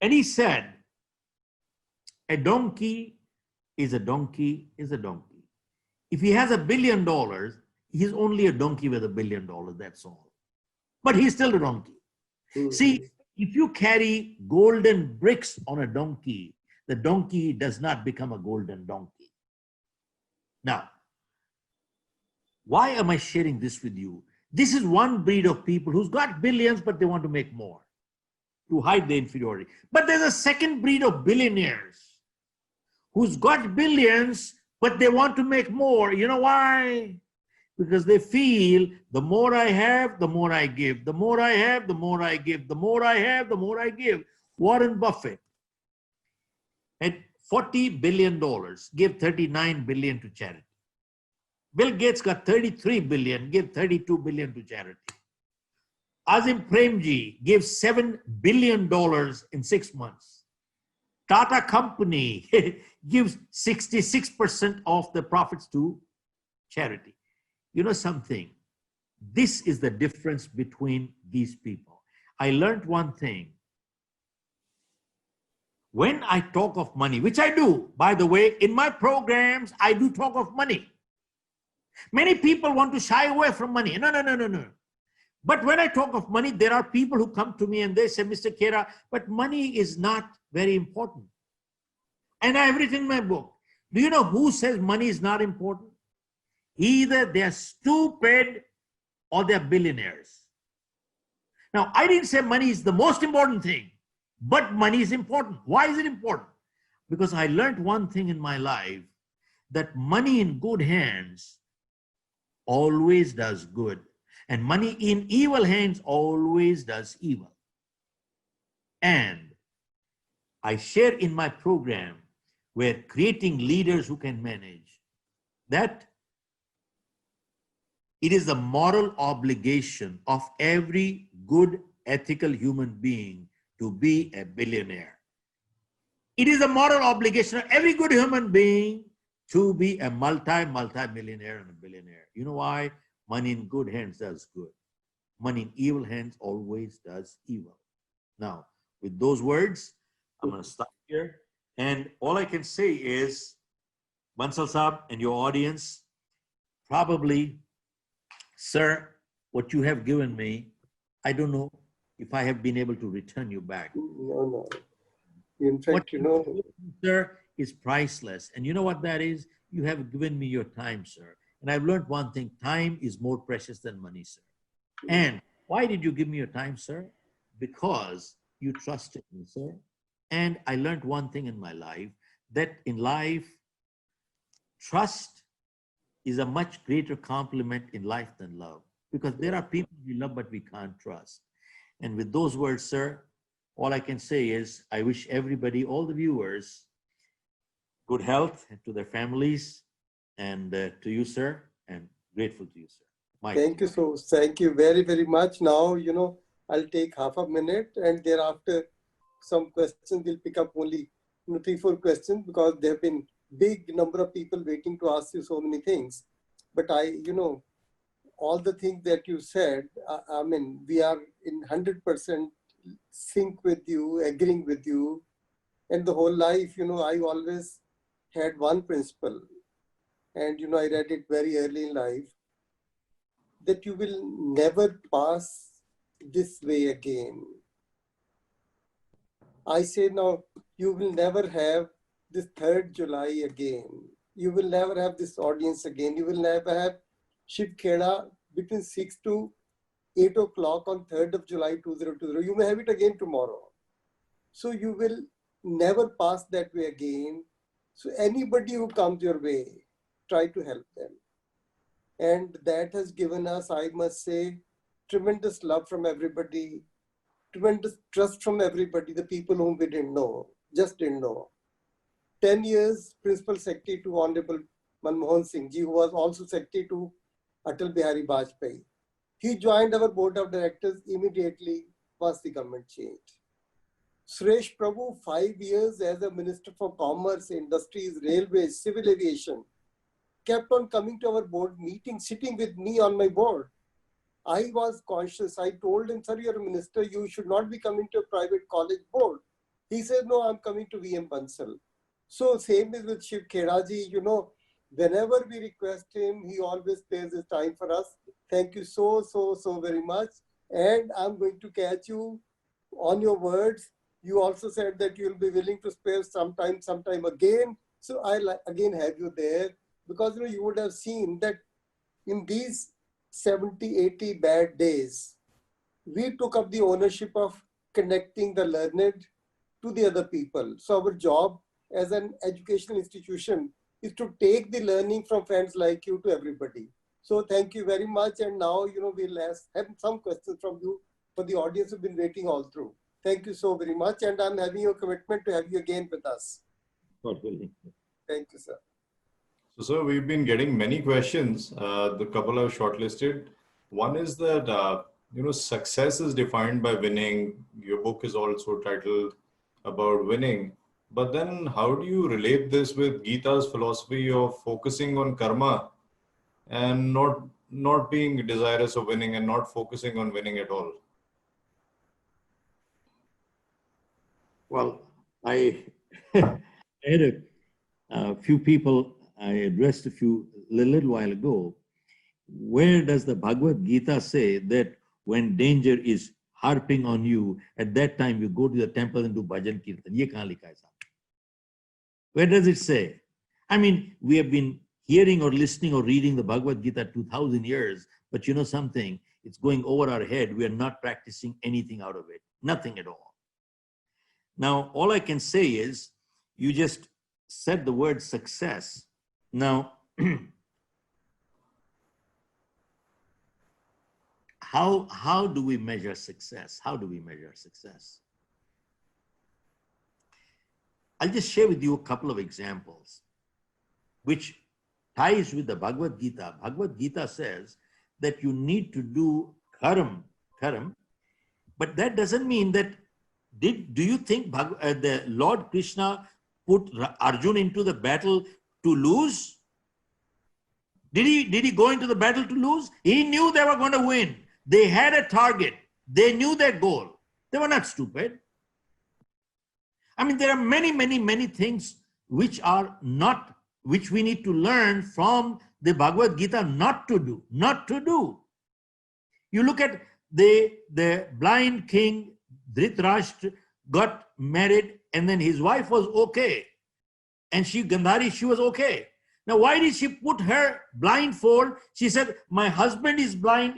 And he said, a donkey is a donkey is a donkey. If he has $1 billion, he's only a donkey with $1 billion, that's all. But he's still a donkey. See, if you carry golden bricks on a donkey, the donkey does not become a golden donkey. Now, why am I sharing this with you? This is one breed of people who's got billions, but they want to make more to hide their inferiority. But there's a second breed of billionaires who's got billions, but they want to make more. You know why? Because they feel the more I have, the more I give. The more I have, the more I give. The more I have, the more I give. Warren Buffett had $40 billion, gave $39 billion to charity. Bill Gates got $33 billion, gave $32 billion to charity. Azim Premji gave $7 billion in 6 months. Tata Company gives 66% of the profits to charity. You know something? This is the difference between these people. I learned one thing. When I talk of money, which I do, by the way, in my programs, I do talk of money. Many people want to shy away from money. No. But when I talk of money, there are people who come to me and they say, Mr. Khera, but money is not very important. And I have written in my book, do you know who says money is not important? Either they're stupid or they're billionaires. Now, I didn't say money is the most important thing, but money is important. Why is it important? Because I learned one thing in my life, that money in good hands always does good. And money in evil hands always does evil. And I share in my program, where creating leaders who can manage, that it is the moral obligation of every good, ethical human being to be a billionaire. It is a moral obligation of every good human being to be a multi-millionaire and a billionaire. You know why? Money in good hands does good. Money in evil hands always does evil. Now, with those words, I'm going to stop here. And all I can say is, Bansal Saab and your audience, probably, sir, what you have given me, I don't know if I have been able to return you back. No. In fact, sir, is priceless. And you know what that is? You have given me your time, sir. And I've learned one thing, time is more precious than money, sir. And why did you give me your time, sir? Because you trusted me, sir. And I learned one thing in my life, that in life, trust is a much greater compliment in life than love. Because there are people we love, but we can't trust. And with those words, sir, all I can say is, I wish everybody, all the viewers, good health to their families, and to you, sir, and grateful to you, sir. Mike. Thank you. So thank you very, very much. Now, I'll take half a minute and thereafter some questions. We'll pick up only 3-4 questions because there have been big number of people waiting to ask you so many things. But all the things that you said, I mean, we are in 100% sync with you, agreeing with you. And the whole life, I always had one principle, and I read it very early in life, that you will never pass this way again. I say now, you will never have this 3rd July again. You will never have this audience again. You will never have Shiv Khera between 6 to 8 o'clock on 3rd of July 2020. You may have it again tomorrow. So you will never pass that way again. So anybody who comes your way, try to help them. And that has given us, I must say, tremendous love from everybody, tremendous trust from everybody, the people whom we didn't know, just didn't know. 10 years Principal Secretary to Honorable Manmohan Singh Ji, who was also Secretary to Atal Bihari Vajpayee. He joined our board of directors immediately once the government changed. Suresh Prabhu, 5 years as a Minister for Commerce, Industries, Railways, Civil Aviation, kept on coming to our board meeting, sitting with me on my board. I was conscious. I told him, sir, you're a minister. You should not be coming to a private college board. He said, no, I'm coming to VM Bansal. So same is with Shiv Khera ji. Whenever we request him, he always spares his time for us. Thank you so very much. And I'm going to catch you on your words. You also said that you'll be willing to spare sometime again. So I'll again have you there, because you would have seen that in these 70, 80 bad days, we took up the ownership of connecting the learned to the other people. So our job as an educational institution is to take the learning from friends like you to everybody. So thank you very much. And now, we'll have some questions from you for the audience who've been waiting all through. Thank you so very much. And I'm having your commitment to have you again with us. God willing. Thank you, sir. So, sir, we've been getting many questions. The couple I've shortlisted. One is that, success is defined by winning. Your book is also titled about winning. But then how do you relate this with Gita's philosophy of focusing on karma and not being desirous of winning and not focusing on winning at all? Well, I had a few people, I addressed a little while ago. Where does the Bhagavad Gita say that when danger is harping on you, at that time you go to the temple and do bhajan kirtan? Ye kahan likha hai sahab? Where does it say? I mean, we have been hearing or listening or reading the Bhagavad Gita 2000 years, but you know something, it's going over our head. We are not practicing anything out of it, nothing at all. Now, all I can say is, you just said the word success. Now, how do we measure success? How do we measure success? I'll just share with you a couple of examples, which ties with the Bhagavad Gita. Bhagavad Gita says that you need to do karam, but that doesn't mean that, do you think the Lord Krishna put Arjun into the battle to lose? Did he go into the battle to lose? He knew they were going to win. They had a target. They knew their goal. They were not stupid. I mean, there are many things which we need to learn from the Bhagavad Gita not to do. You look at the blind king Dhritarashtra got married, and then his wife was okay. And Gandhari, she was okay. Now, why did she put her blindfold? She said, my husband is blind,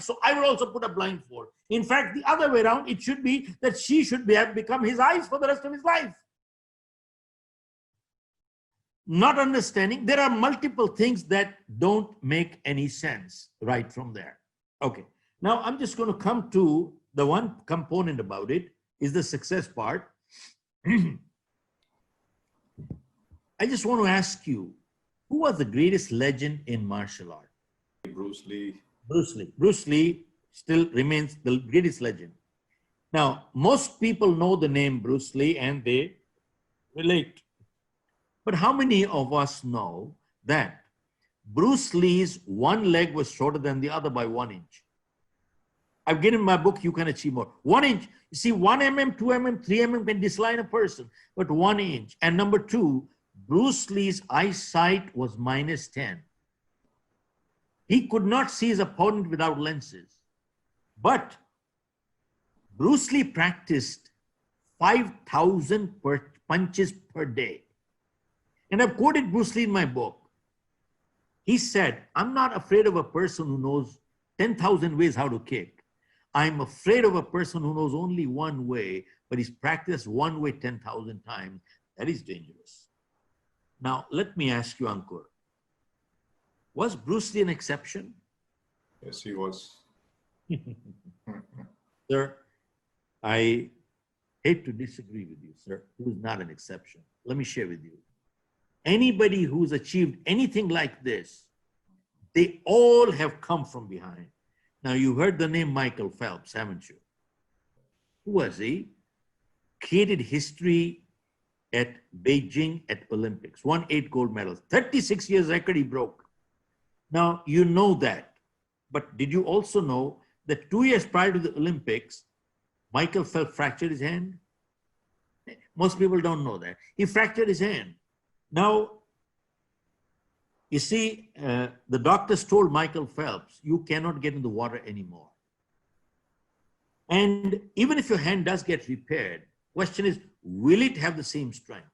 so I will also put a blindfold. In fact, the other way around, it should be that she should have become his eyes for the rest of his life. Not understanding, there are multiple things that don't make any sense right from there. Okay, now I'm just going to come to the one component about it, is the success part. I just want to ask you, who was the greatest legend in martial art? Bruce Lee. Bruce Lee. Bruce Lee still remains the greatest legend. Now, most people know the name Bruce Lee and they relate. But how many of us know that Bruce Lee's one leg was shorter than the other by 1 inch? I've given my book, You Can Achieve More. 1 inch. You see, 1 mm, 2 mm, 3 mm can disline a person, but 1 inch. And number two, Bruce Lee's eyesight was -10. He could not see his opponent without lenses. But Bruce Lee practiced 5,000 punches per day. And I've quoted Bruce Lee in my book. He said, I'm not afraid of a person who knows 10,000 ways how to kick. I'm afraid of a person who knows only one way, but he's practiced one way 10,000 times. That is dangerous. Now, let me ask you, Ankur, was Bruce Lee an exception? Yes, he was. Sir, I hate to disagree with you, sir. He was not an exception. Let me share with you. Anybody who's achieved anything like this, they all have come from behind. Now, you heard the name Michael Phelps, haven't you? Who was he? Created history at Beijing at Olympics, won 8 gold medals, 36 years record he broke. Now, you know that. But did you also know that 2 years prior to the Olympics, Michael Phelps fractured his hand? Most people don't know that. He fractured his hand. Now, you see, the doctors told Michael Phelps, you cannot get in the water anymore. And even if your hand does get repaired, question is, will it have the same strength?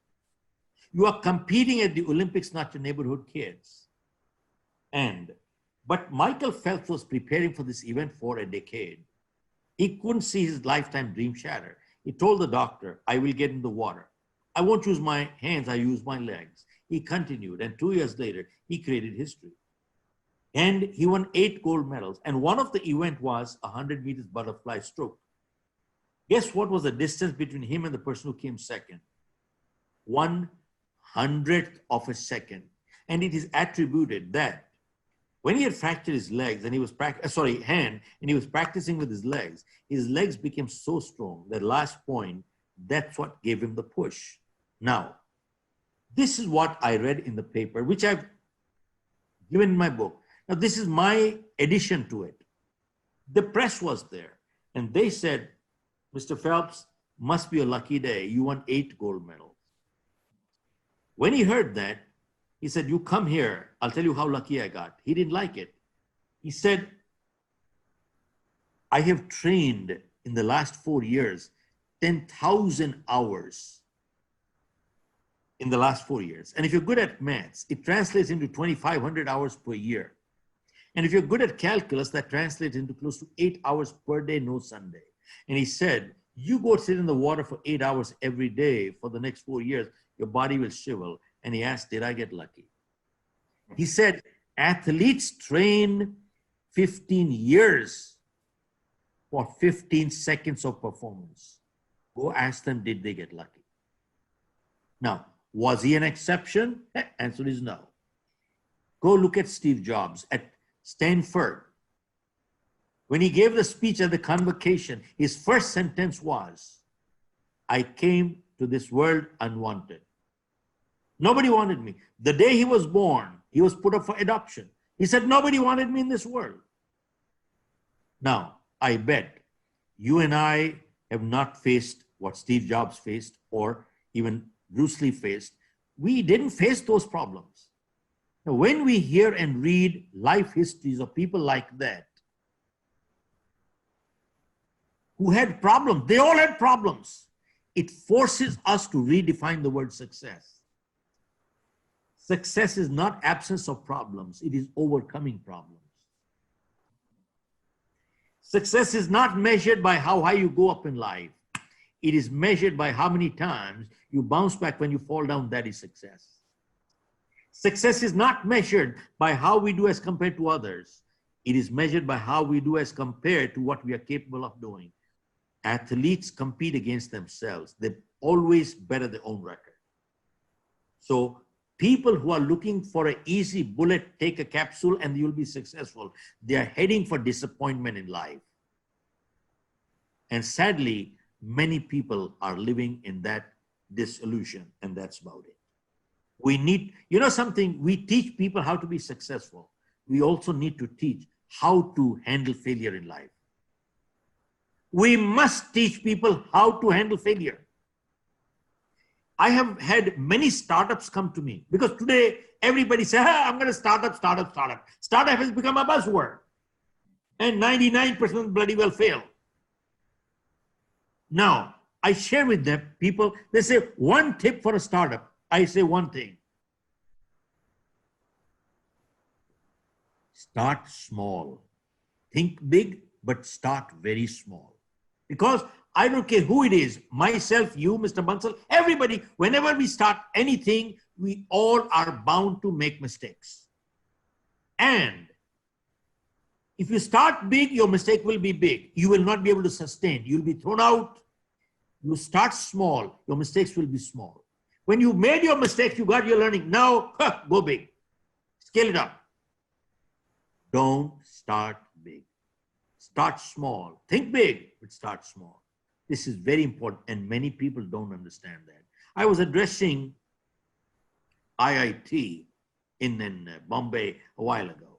You are competing at the Olympics, not your neighborhood kids. But Michael Phelps was preparing for this event for a decade. He couldn't see his lifetime dream shatter. He told the doctor, I will get in the water. I won't use my hands, I use my legs. He continued, and 2 years later, he created history. And he won 8 gold medals. And one of the event was 100 meters butterfly stroke. Guess what was the distance between him and the person who came second? 1/100th of a second. And it is attributed that when he had fractured his legs and he was hand, and he was practicing with his legs became so strong that last point, that's what gave him the push. Now, this is what I read in the paper, which I've given in my book. Now, this is my addition to it. The press was there, and they said, Mr. Phelps, must be a lucky day. You won 8 gold medals. When he heard that, he said, you come here. I'll tell you how lucky I got. He didn't like it. He said, I have trained in the last 4 years, 10,000 hours in the last 4 years. And if you're good at maths, it translates into 2,500 hours per year. And if you're good at calculus, that translates into close to 8 hours per day, no Sunday. And he said, you go sit in the water for 8 hours every day for the next 4 years, your body will shrivel. And he asked, did I get lucky? He said, athletes train 15 years for 15 seconds of performance. Go ask them, did they get lucky? Now, was he an exception? Answer is no. Go look at Steve Jobs at Stanford. When he gave the speech at the convocation, his first sentence was, I came to this world unwanted. Nobody wanted me. The day he was born, he was put up for adoption. He said, nobody wanted me in this world. Now, I bet you and I have not faced what Steve Jobs faced or even Bruce Lee faced. We didn't face those problems. Now, when we hear and read life histories of people like that, who had problems, they all had problems. It forces us to redefine the word success. Success is not absence of problems, it is overcoming problems. Success is not measured by how high you go up in life. It is measured by how many times you bounce back when you fall down. That is success. Success is not measured by how we do as compared to others. It is measured by how we do as compared to what we are capable of doing. Athletes compete against themselves. They always better their own record. So people who are looking for an easy bullet, take a capsule and you'll be successful. They are heading for disappointment in life. And sadly, many people are living in that disillusion, and that's about it. We need, you know something, we teach people how to be successful. We also need to teach how to handle failure in life. We must teach people how to handle failure. I have had many startups come to me because today everybody says, I'm going to startup. Startup has become a buzzword. And 99% bloody well fail. Now, I share with them, people, they say, one tip for a startup. I say one thing. Start small. Think big, but start very small. Because I don't care who it is, myself, you, Mr. Bansal, everybody, whenever we start anything, we all are bound to make mistakes. And if you start big, your mistake will be big. You will not be able to sustain. You'll be thrown out. You start small, your mistakes will be small. When you made your mistake, you got your learning. Now, go big. Scale it up. Don't start big. Start small. Think big, but start small. This is very important, and many people don't understand that. I was addressing IIT in Bombay a while ago.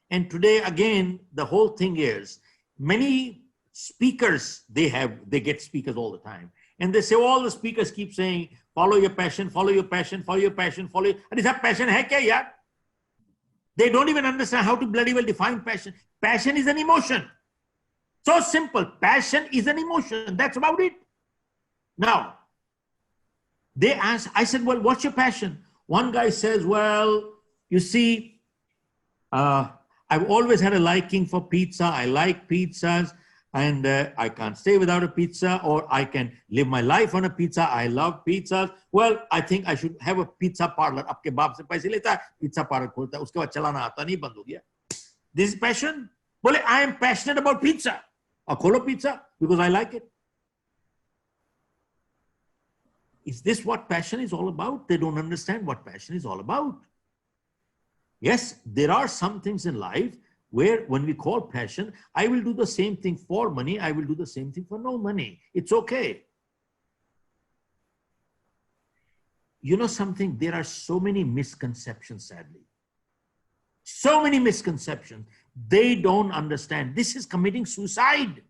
And today, again, the whole thing is, many speakers, they get speakers all the time. And they say, all the speakers keep saying, follow your passion, follow your passion, follow your passion, follow your... And is that passion hai kya, yaar? They don't even understand how to bloody well define passion. Passion is an emotion. So simple. Passion is an emotion. That's about it. Now, they asked, I said, well, what's your passion? One guy says, well, you see, I've always had a liking for pizza. I like pizzas. And I can't stay without a pizza, or I can live my life on a pizza. I love pizzas. Well, I think I should have a pizza parlor. Aapke baap se paise leta hai, pizza parlor kholta hai, uske baad chalana aata nahi, band ho gaya. This is passion. Bole, I am passionate about pizza. Kholo pizza because I like it. Is this what passion is all about? They don't understand what passion is all about. Yes, there are some things in life where when we call passion, I will do the same thing for money, I will do the same thing for no money. It's okay. You know something? There are so many misconceptions, sadly. So many misconceptions. They don't understand. This is committing suicide.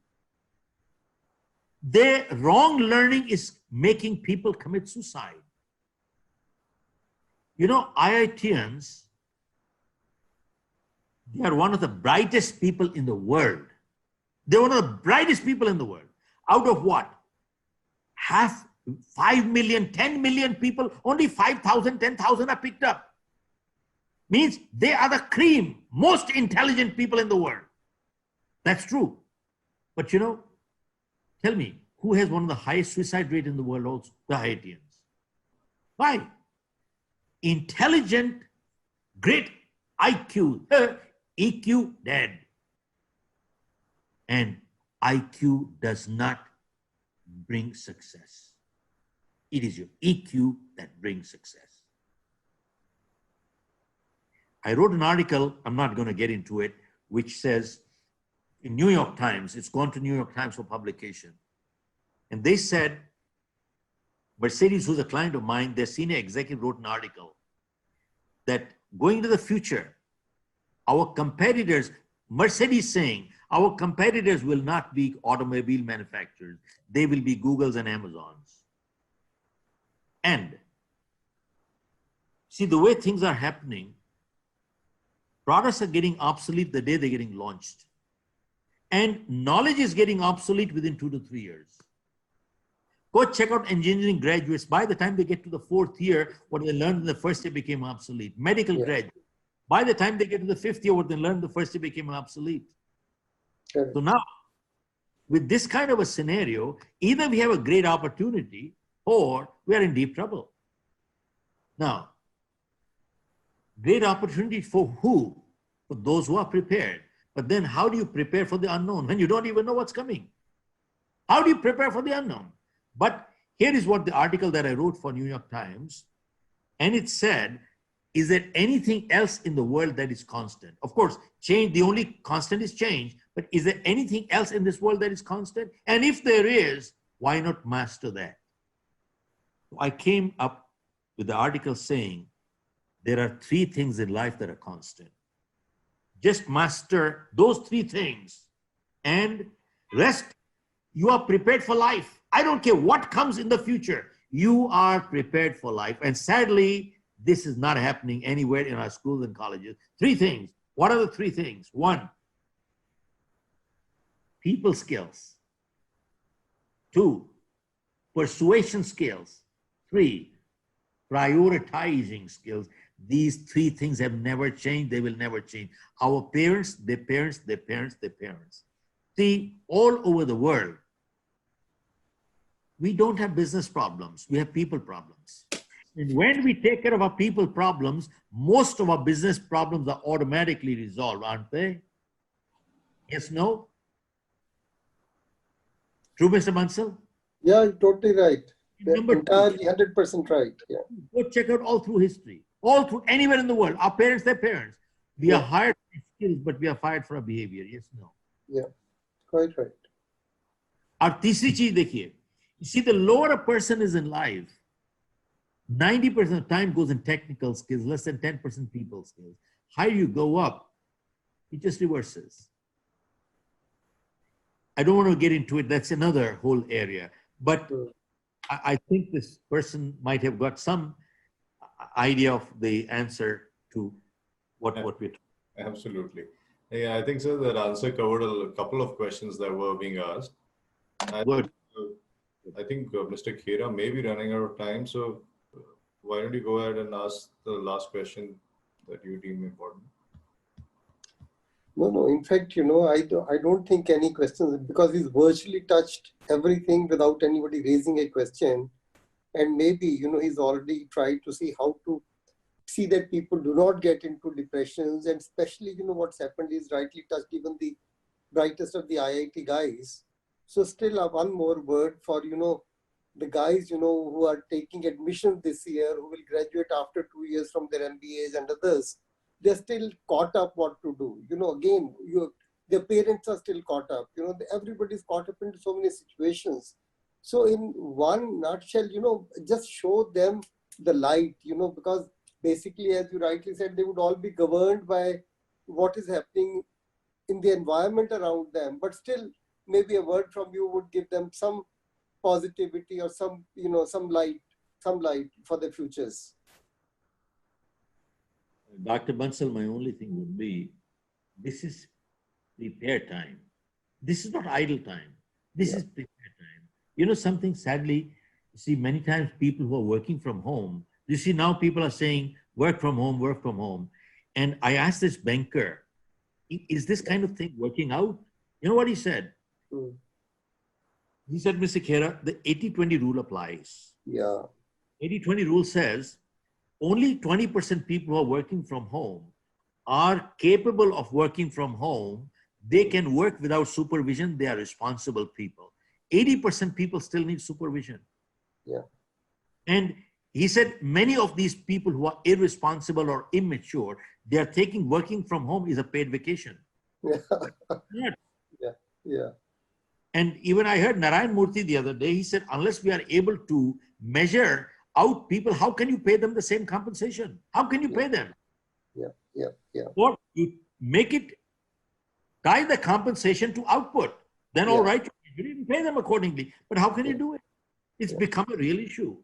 Their wrong learning is making people commit suicide. You know, IITians, they are one of the brightest people in the world. They're one of the brightest people in the world. Out of what? 5 million, 10 million people, only 5,000, 10,000 are picked up. Means they are the cream, most intelligent people in the world. That's true. But you know, tell me, who has one of the highest suicide rate in the world also? The Haitians. Why? Intelligent, great IQ, EQ dead. And IQ does not bring success. It is your EQ that brings success. I wrote an article, I'm not going to get into it, which says in New York Times, it's gone to New York Times for publication. And they said, Mercedes, who's a client of mine, their senior executive wrote an article that going into the future, our competitors, Mercedes saying, our competitors will not be automobile manufacturers. They will be Googles and Amazons. And see, the way things are happening, products are getting obsolete the day they're getting launched. And knowledge is getting obsolete within 2 to 3 years. Go check out engineering graduates. By the time they get to the 4th year, what they learned in the first year became obsolete. Medical graduates. By the time they get to the 5th year, what they learned the first year became obsolete. Sure. So now, with this kind of a scenario, either we have a great opportunity or we are in deep trouble. Now, great opportunity for who? For those who are prepared. But then how do you prepare for the unknown when you don't even know what's coming? How do you prepare for the unknown? But here is what the article that I wrote for New York Times, and it said, is there anything else in the world that is constant? Of course, change, the only constant is change, but is there anything else in this world that is constant? And if there is, why not master that? I came up with the article saying there are 3 things in life that are constant. Just master those 3 things and rest. You are prepared for life. I don't care what comes in the future. You are prepared for life. And sadly, this is not happening anywhere in our schools and colleges. 3 things. What are the 3 things? 1, people skills. 2, persuasion skills. 3, prioritizing skills. These 3 things have never changed. They will never change. Our parents, their parents, their parents, their parents. See, all over the world, we don't have business problems. We have people problems. And when we take care of our people problems, most of our business problems are automatically resolved, aren't they? Yes, no? True, Mr. Bansal? Yeah, you're totally right. Number 2, Entirely 100% right. Yeah. go check out all through history, all through anywhere in the world. Our parents, their parents. We are hired for skills, but we are fired for our behavior. Yes, no? Yeah, quite right. Our तीसरी चीज देखिए. You see, the lower a person is in life, 90% of time goes in technical skills, less than 10% people skills. Higher you go up, it just reverses. I don't want to get into it. That's another whole area. But I think this person might have got some idea of the answer to what we're talking about. Absolutely. Yeah, I think so. That answer covered a couple of questions that were being asked. Good. I think Mr. Khera may be running out of time. So why don't you go ahead and ask the last question that you deem important? No. In fact, I don't think any questions, because he's virtually touched everything without anybody raising a question. And maybe, he's already tried to see how to see that people do not get into depressions. And especially, what's happened is rightly touched even the brightest of the IIT guys. So still one more word for, the guys, who are taking admission this year, who will graduate after 2 years from their MBAs and others. They're still caught up what to do. Again, their parents are still caught up. Everybody's caught up into so many situations. So in one nutshell, just show them the light, because basically, as you rightly said, they would all be governed by what is happening in the environment around them. But still, maybe a word from you would give them some positivity or some light for their futures. Dr. Bansal, my only thing would be, this is prepare time. This is not idle time. This is prepare time. Something, sadly, you see many times people who are working from home, you see now people are saying work from home, work from home. And I asked this banker, is this kind of thing working out? You know what he said? He said, Mr. Khera, the 80-20 rule applies. Yeah. 80-20 rule says only 20% people who are working from home are capable of working from home. They can work without supervision. They are responsible people. 80% people still need supervision. Yeah. And he said many of these people who are irresponsible or immature, they are taking working from home is a paid vacation. Yeah. And even I heard Narayan Murthy the other day, he said, unless we are able to measure out people, how can you pay them the same compensation? How can you pay them? Yeah. Or you make it, tie the compensation to output. Then all right, you didn't pay them accordingly. But how can you do it? It's become a real issue.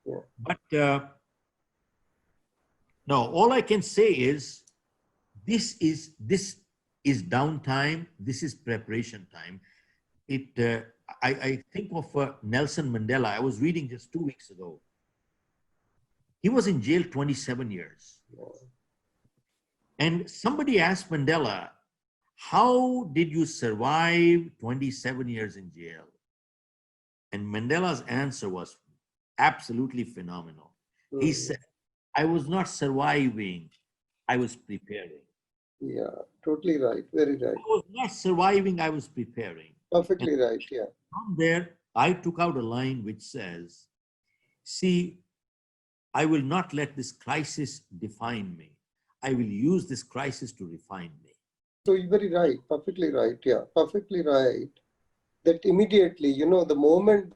Yeah. But no, all I can say is this is downtime. This is preparation time. I think of Nelson Mandela. I was reading just 2 weeks ago. He was in jail 27 years. And somebody asked Mandela, how did you survive 27 years in jail? And Mandela's answer was absolutely phenomenal. He said, I was not surviving, I was preparing. Yeah, totally right. Very right. I was not surviving, I was preparing. Perfectly right, yeah. From there, I took out a line which says, see, I will not let this crisis define me. I will use this crisis to refine me. So you're very right, perfectly right. Yeah, perfectly right. That immediately, the moment,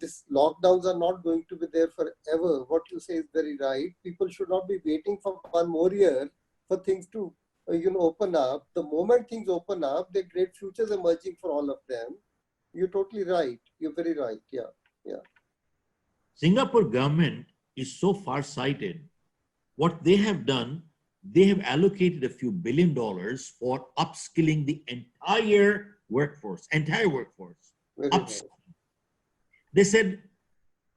this lockdowns are not going to be there forever. What you say is very right. People should not be waiting for 1 more year for things to, open up. The moment things open up, there are great futures emerging for all of them. You're totally right. You're very right. Yeah, yeah. Singapore government is so far-sighted. What they have done, they have allocated a few $1 billion for upskilling the entire workforce. Very right. They said,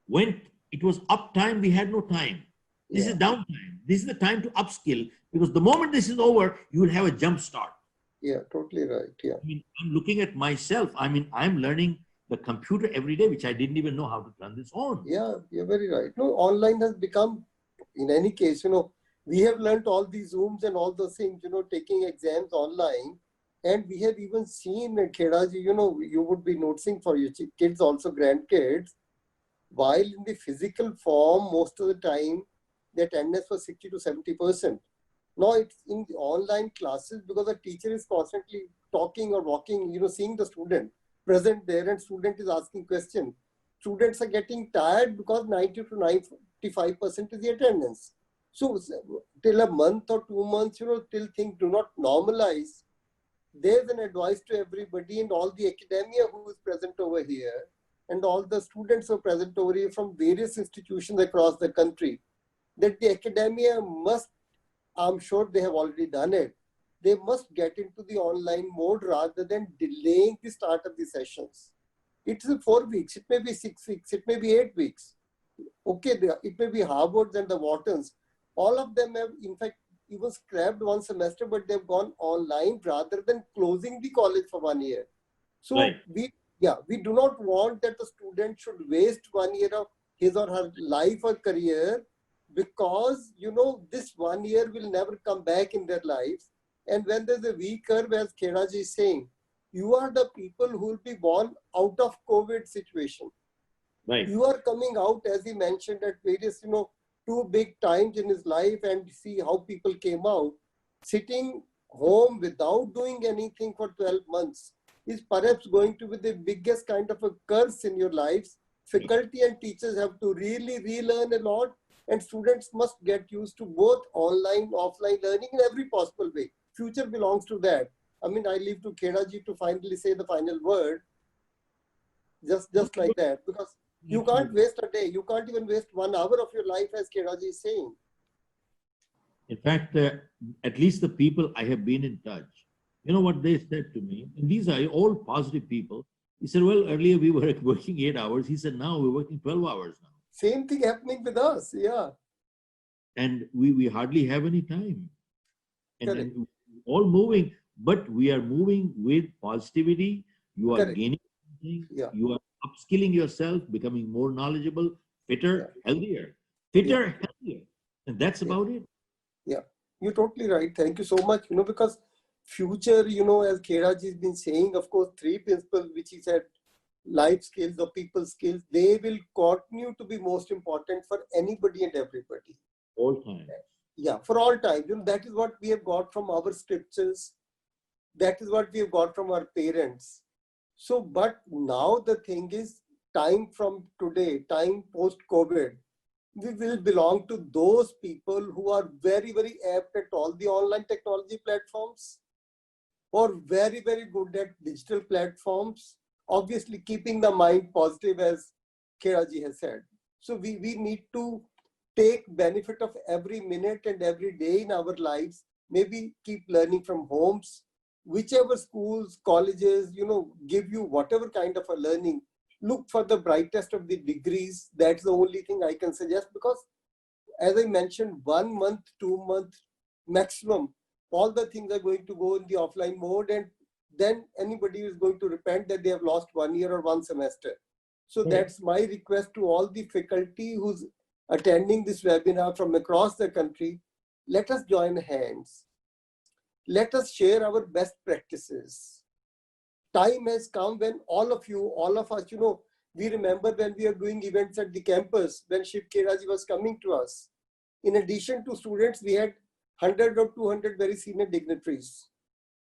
when it was up time, we had no time. This Yeah. is downtime. This is the time to upskill, because the moment this is over, you will have a jump start. Yeah, totally right. Yeah. I mean, I'm looking at myself. I mean, I'm learning the computer every day, which I didn't even know how to turn this on. Yeah, you're very right. No, online has become, in any case, we have learned all these Zooms and all those things, taking exams online. And we have even seen, Kheraji, you would be noticing for your kids, also grandkids, while in the physical form, most of the time, the attendance was 60 to 70%. Now it's in the online classes, because the teacher is constantly talking or walking, seeing the student present there, and student is asking questions. Students are getting tired because 90 to 95% is the attendance. So till a month or 2 months, till things do not normalize, there's an advice to everybody and all the academia who is present over here and all the students who are present over here from various institutions across the country, that the academia must, I'm sure they have already done it, they must get into the online mode rather than delaying the start of the sessions. It's 4 weeks, it may be 6 weeks, it may be 8 weeks. Okay, it may be Harvards and the Whartons. All of them have, in fact, even scrapped one semester, but they've gone online rather than closing the college for 1 year. So Right. we do not want that the student should waste 1 year of his or her life or career, because, this 1 year will never come back in their lives. And when there's a V curve, as Kheraji is saying, you are the people who will be born out of COVID situation. Right. You are coming out, as he mentioned, at various, two big times in his life, and see how people came out. Sitting home without doing anything for 12 months is perhaps going to be the biggest kind of a curse in your lives. Faculty and teachers have to really relearn a lot, and students must get used to both online, offline learning in every possible way. Future belongs to that. I mean, I leave to Kheraji to finally say the final word, just like that, because you can't waste a day. You can't even waste 1 hour of your life, as Kheraji is saying. In fact, at least the people I have been in touch, you know what they said to me, and these are all positive people. He said, well, earlier we were working 8 hours. He said, now we're working 12 hours now. Same thing happening with us, yeah. And we hardly have any time. Correct. And all moving, but we are moving with positivity. You are Correct. gaining something. Yeah. You are upskilling yourself, becoming more knowledgeable, fitter, Yeah. healthier. Fitter, healthier. And that's about it. Yeah, you're totally right. Thank you so much. Because future, as Kheraji has been saying, of course, 3 principles which he said, life skills or people skills, they will continue to be most important for anybody and everybody. All time. Yeah, for all time. That is what we have got from our scriptures. That is what we have got from our parents. So, but now the thing is, time from today, time post-COVID, we will belong to those people who are very, very apt at all the online technology platforms, or very, very good at digital platforms, obviously keeping the mind positive, as Kheraji has said. So we need to take benefit of every minute and every day in our lives, maybe keep learning from homes, whichever schools, colleges, give you whatever kind of a learning. Look for the brightest of the degrees. That's the only thing I can suggest, because as I mentioned, 1 month, 2 months maximum, all the things are going to go in the offline mode, and then anybody is going to repent that they have lost 1 year or 1 semester. So that's my request to all the faculty who's attending this webinar from across the country. Let us join hands. Let us share our best practices. Time has come when all of you, all of us, We remember when we were doing events at the campus, when Shiv Khera ji was coming to us. In addition to students, we had 100 or 200 very senior dignitaries.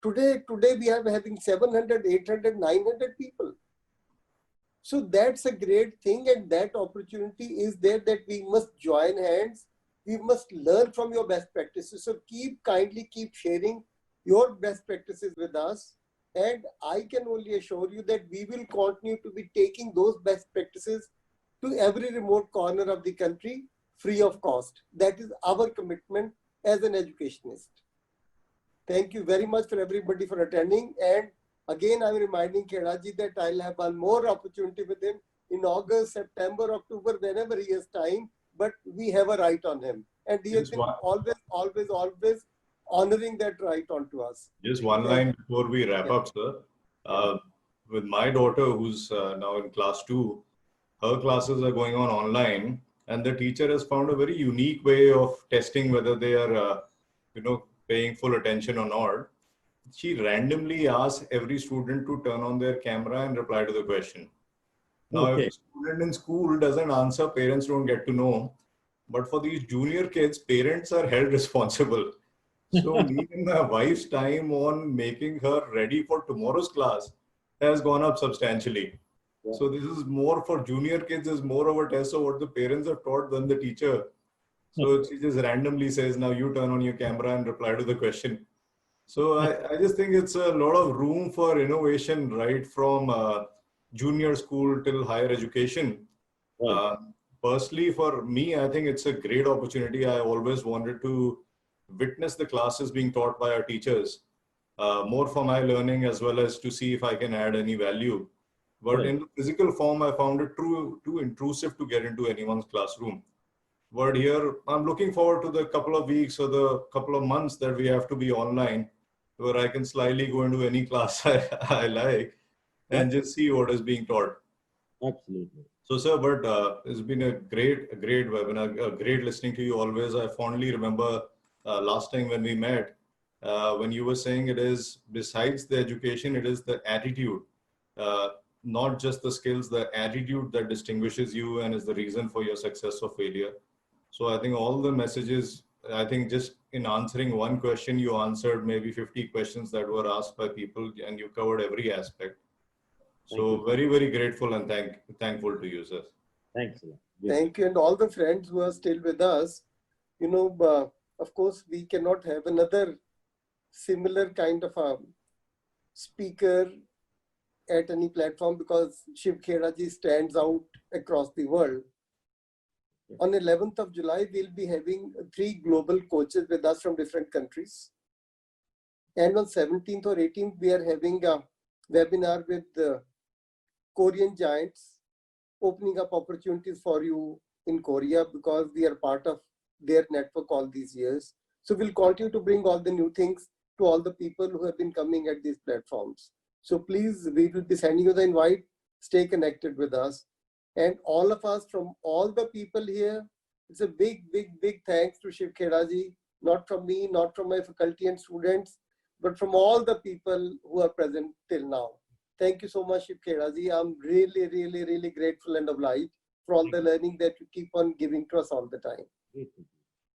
Today we are having 700, 800, 900 people. So that's a great thing, and that opportunity is there that we must join hands. We must learn from your best practices. So kindly keep sharing your best practices with us. And I can only assure you that we will continue to be taking those best practices to every remote corner of the country free of cost. That is our commitment as an educationist. Thank you very much for everybody for attending. And again, I'm reminding Kheraji that I'll have one more opportunity with him in August, September, October, whenever he has time. But we have a right on him. And he has been always honoring that right onto us. Just one line before we wrap up, sir. With my daughter, who's now in class 2, her classes are going on online, and the teacher has found a very unique way of testing whether they are, paying full attention or not. She randomly asks every student to turn on their camera and reply to the question. Now, if a student in school doesn't answer, parents don't get to know. But for these junior kids, parents are held responsible. So me and my wife's time on making her ready for tomorrow's class has gone up substantially. Yeah. So this is more for junior kids, is more of a test of what the parents have taught than the teacher. So she just randomly says, now you turn on your camera and reply to the question. So I just think it's a lot of room for innovation, right from junior school till higher education. Right. Personally, for me, I think it's a great opportunity. I always wanted to witness the classes being taught by our teachers, more for my learning as well as to see if I can add any value. But in the physical form, I found it too intrusive to get into anyone's classroom. But here, I'm looking forward to the couple of weeks or the couple of months that we have to be online, where I can slyly go into any class I like and just see what is being taught. Absolutely. So, sir, but it's been a great webinar, great listening to you always. I fondly remember last time when we met, when you were saying it is, besides the education, it is the attitude, not just the skills, the attitude that distinguishes you and is the reason for your success or failure. So I think all the messages, I think just in answering one question, you answered maybe 50 questions that were asked by people, and you covered every aspect. So very, very grateful and thankful to you, sir. Thanks a lot. Thank you. And all the friends who are still with us, of course, we cannot have another similar kind of a speaker at any platform because Shiv Khera ji stands out across the world. On 11th of July, we'll be having 3 global coaches with us from different countries. And on 17th or 18th, we are having a webinar with the Korean giants, opening up opportunities for you in Korea because we are part of their network all these years. So we'll continue to bring all the new things to all the people who have been coming at these platforms. So please, we will be sending you the invite. Stay connected with us. And all of us, from all the people here, it's a big thanks to Shiv Khera ji, not from me, not from my faculty and students, but from all the people who are present till now. Thank you so much, Shiv Khera ji. I'm really grateful and obliged for all the learning that you keep on giving to us all the time.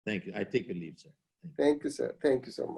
Thank you. I take a leave, sir. Thank you, sir. Thank you so much.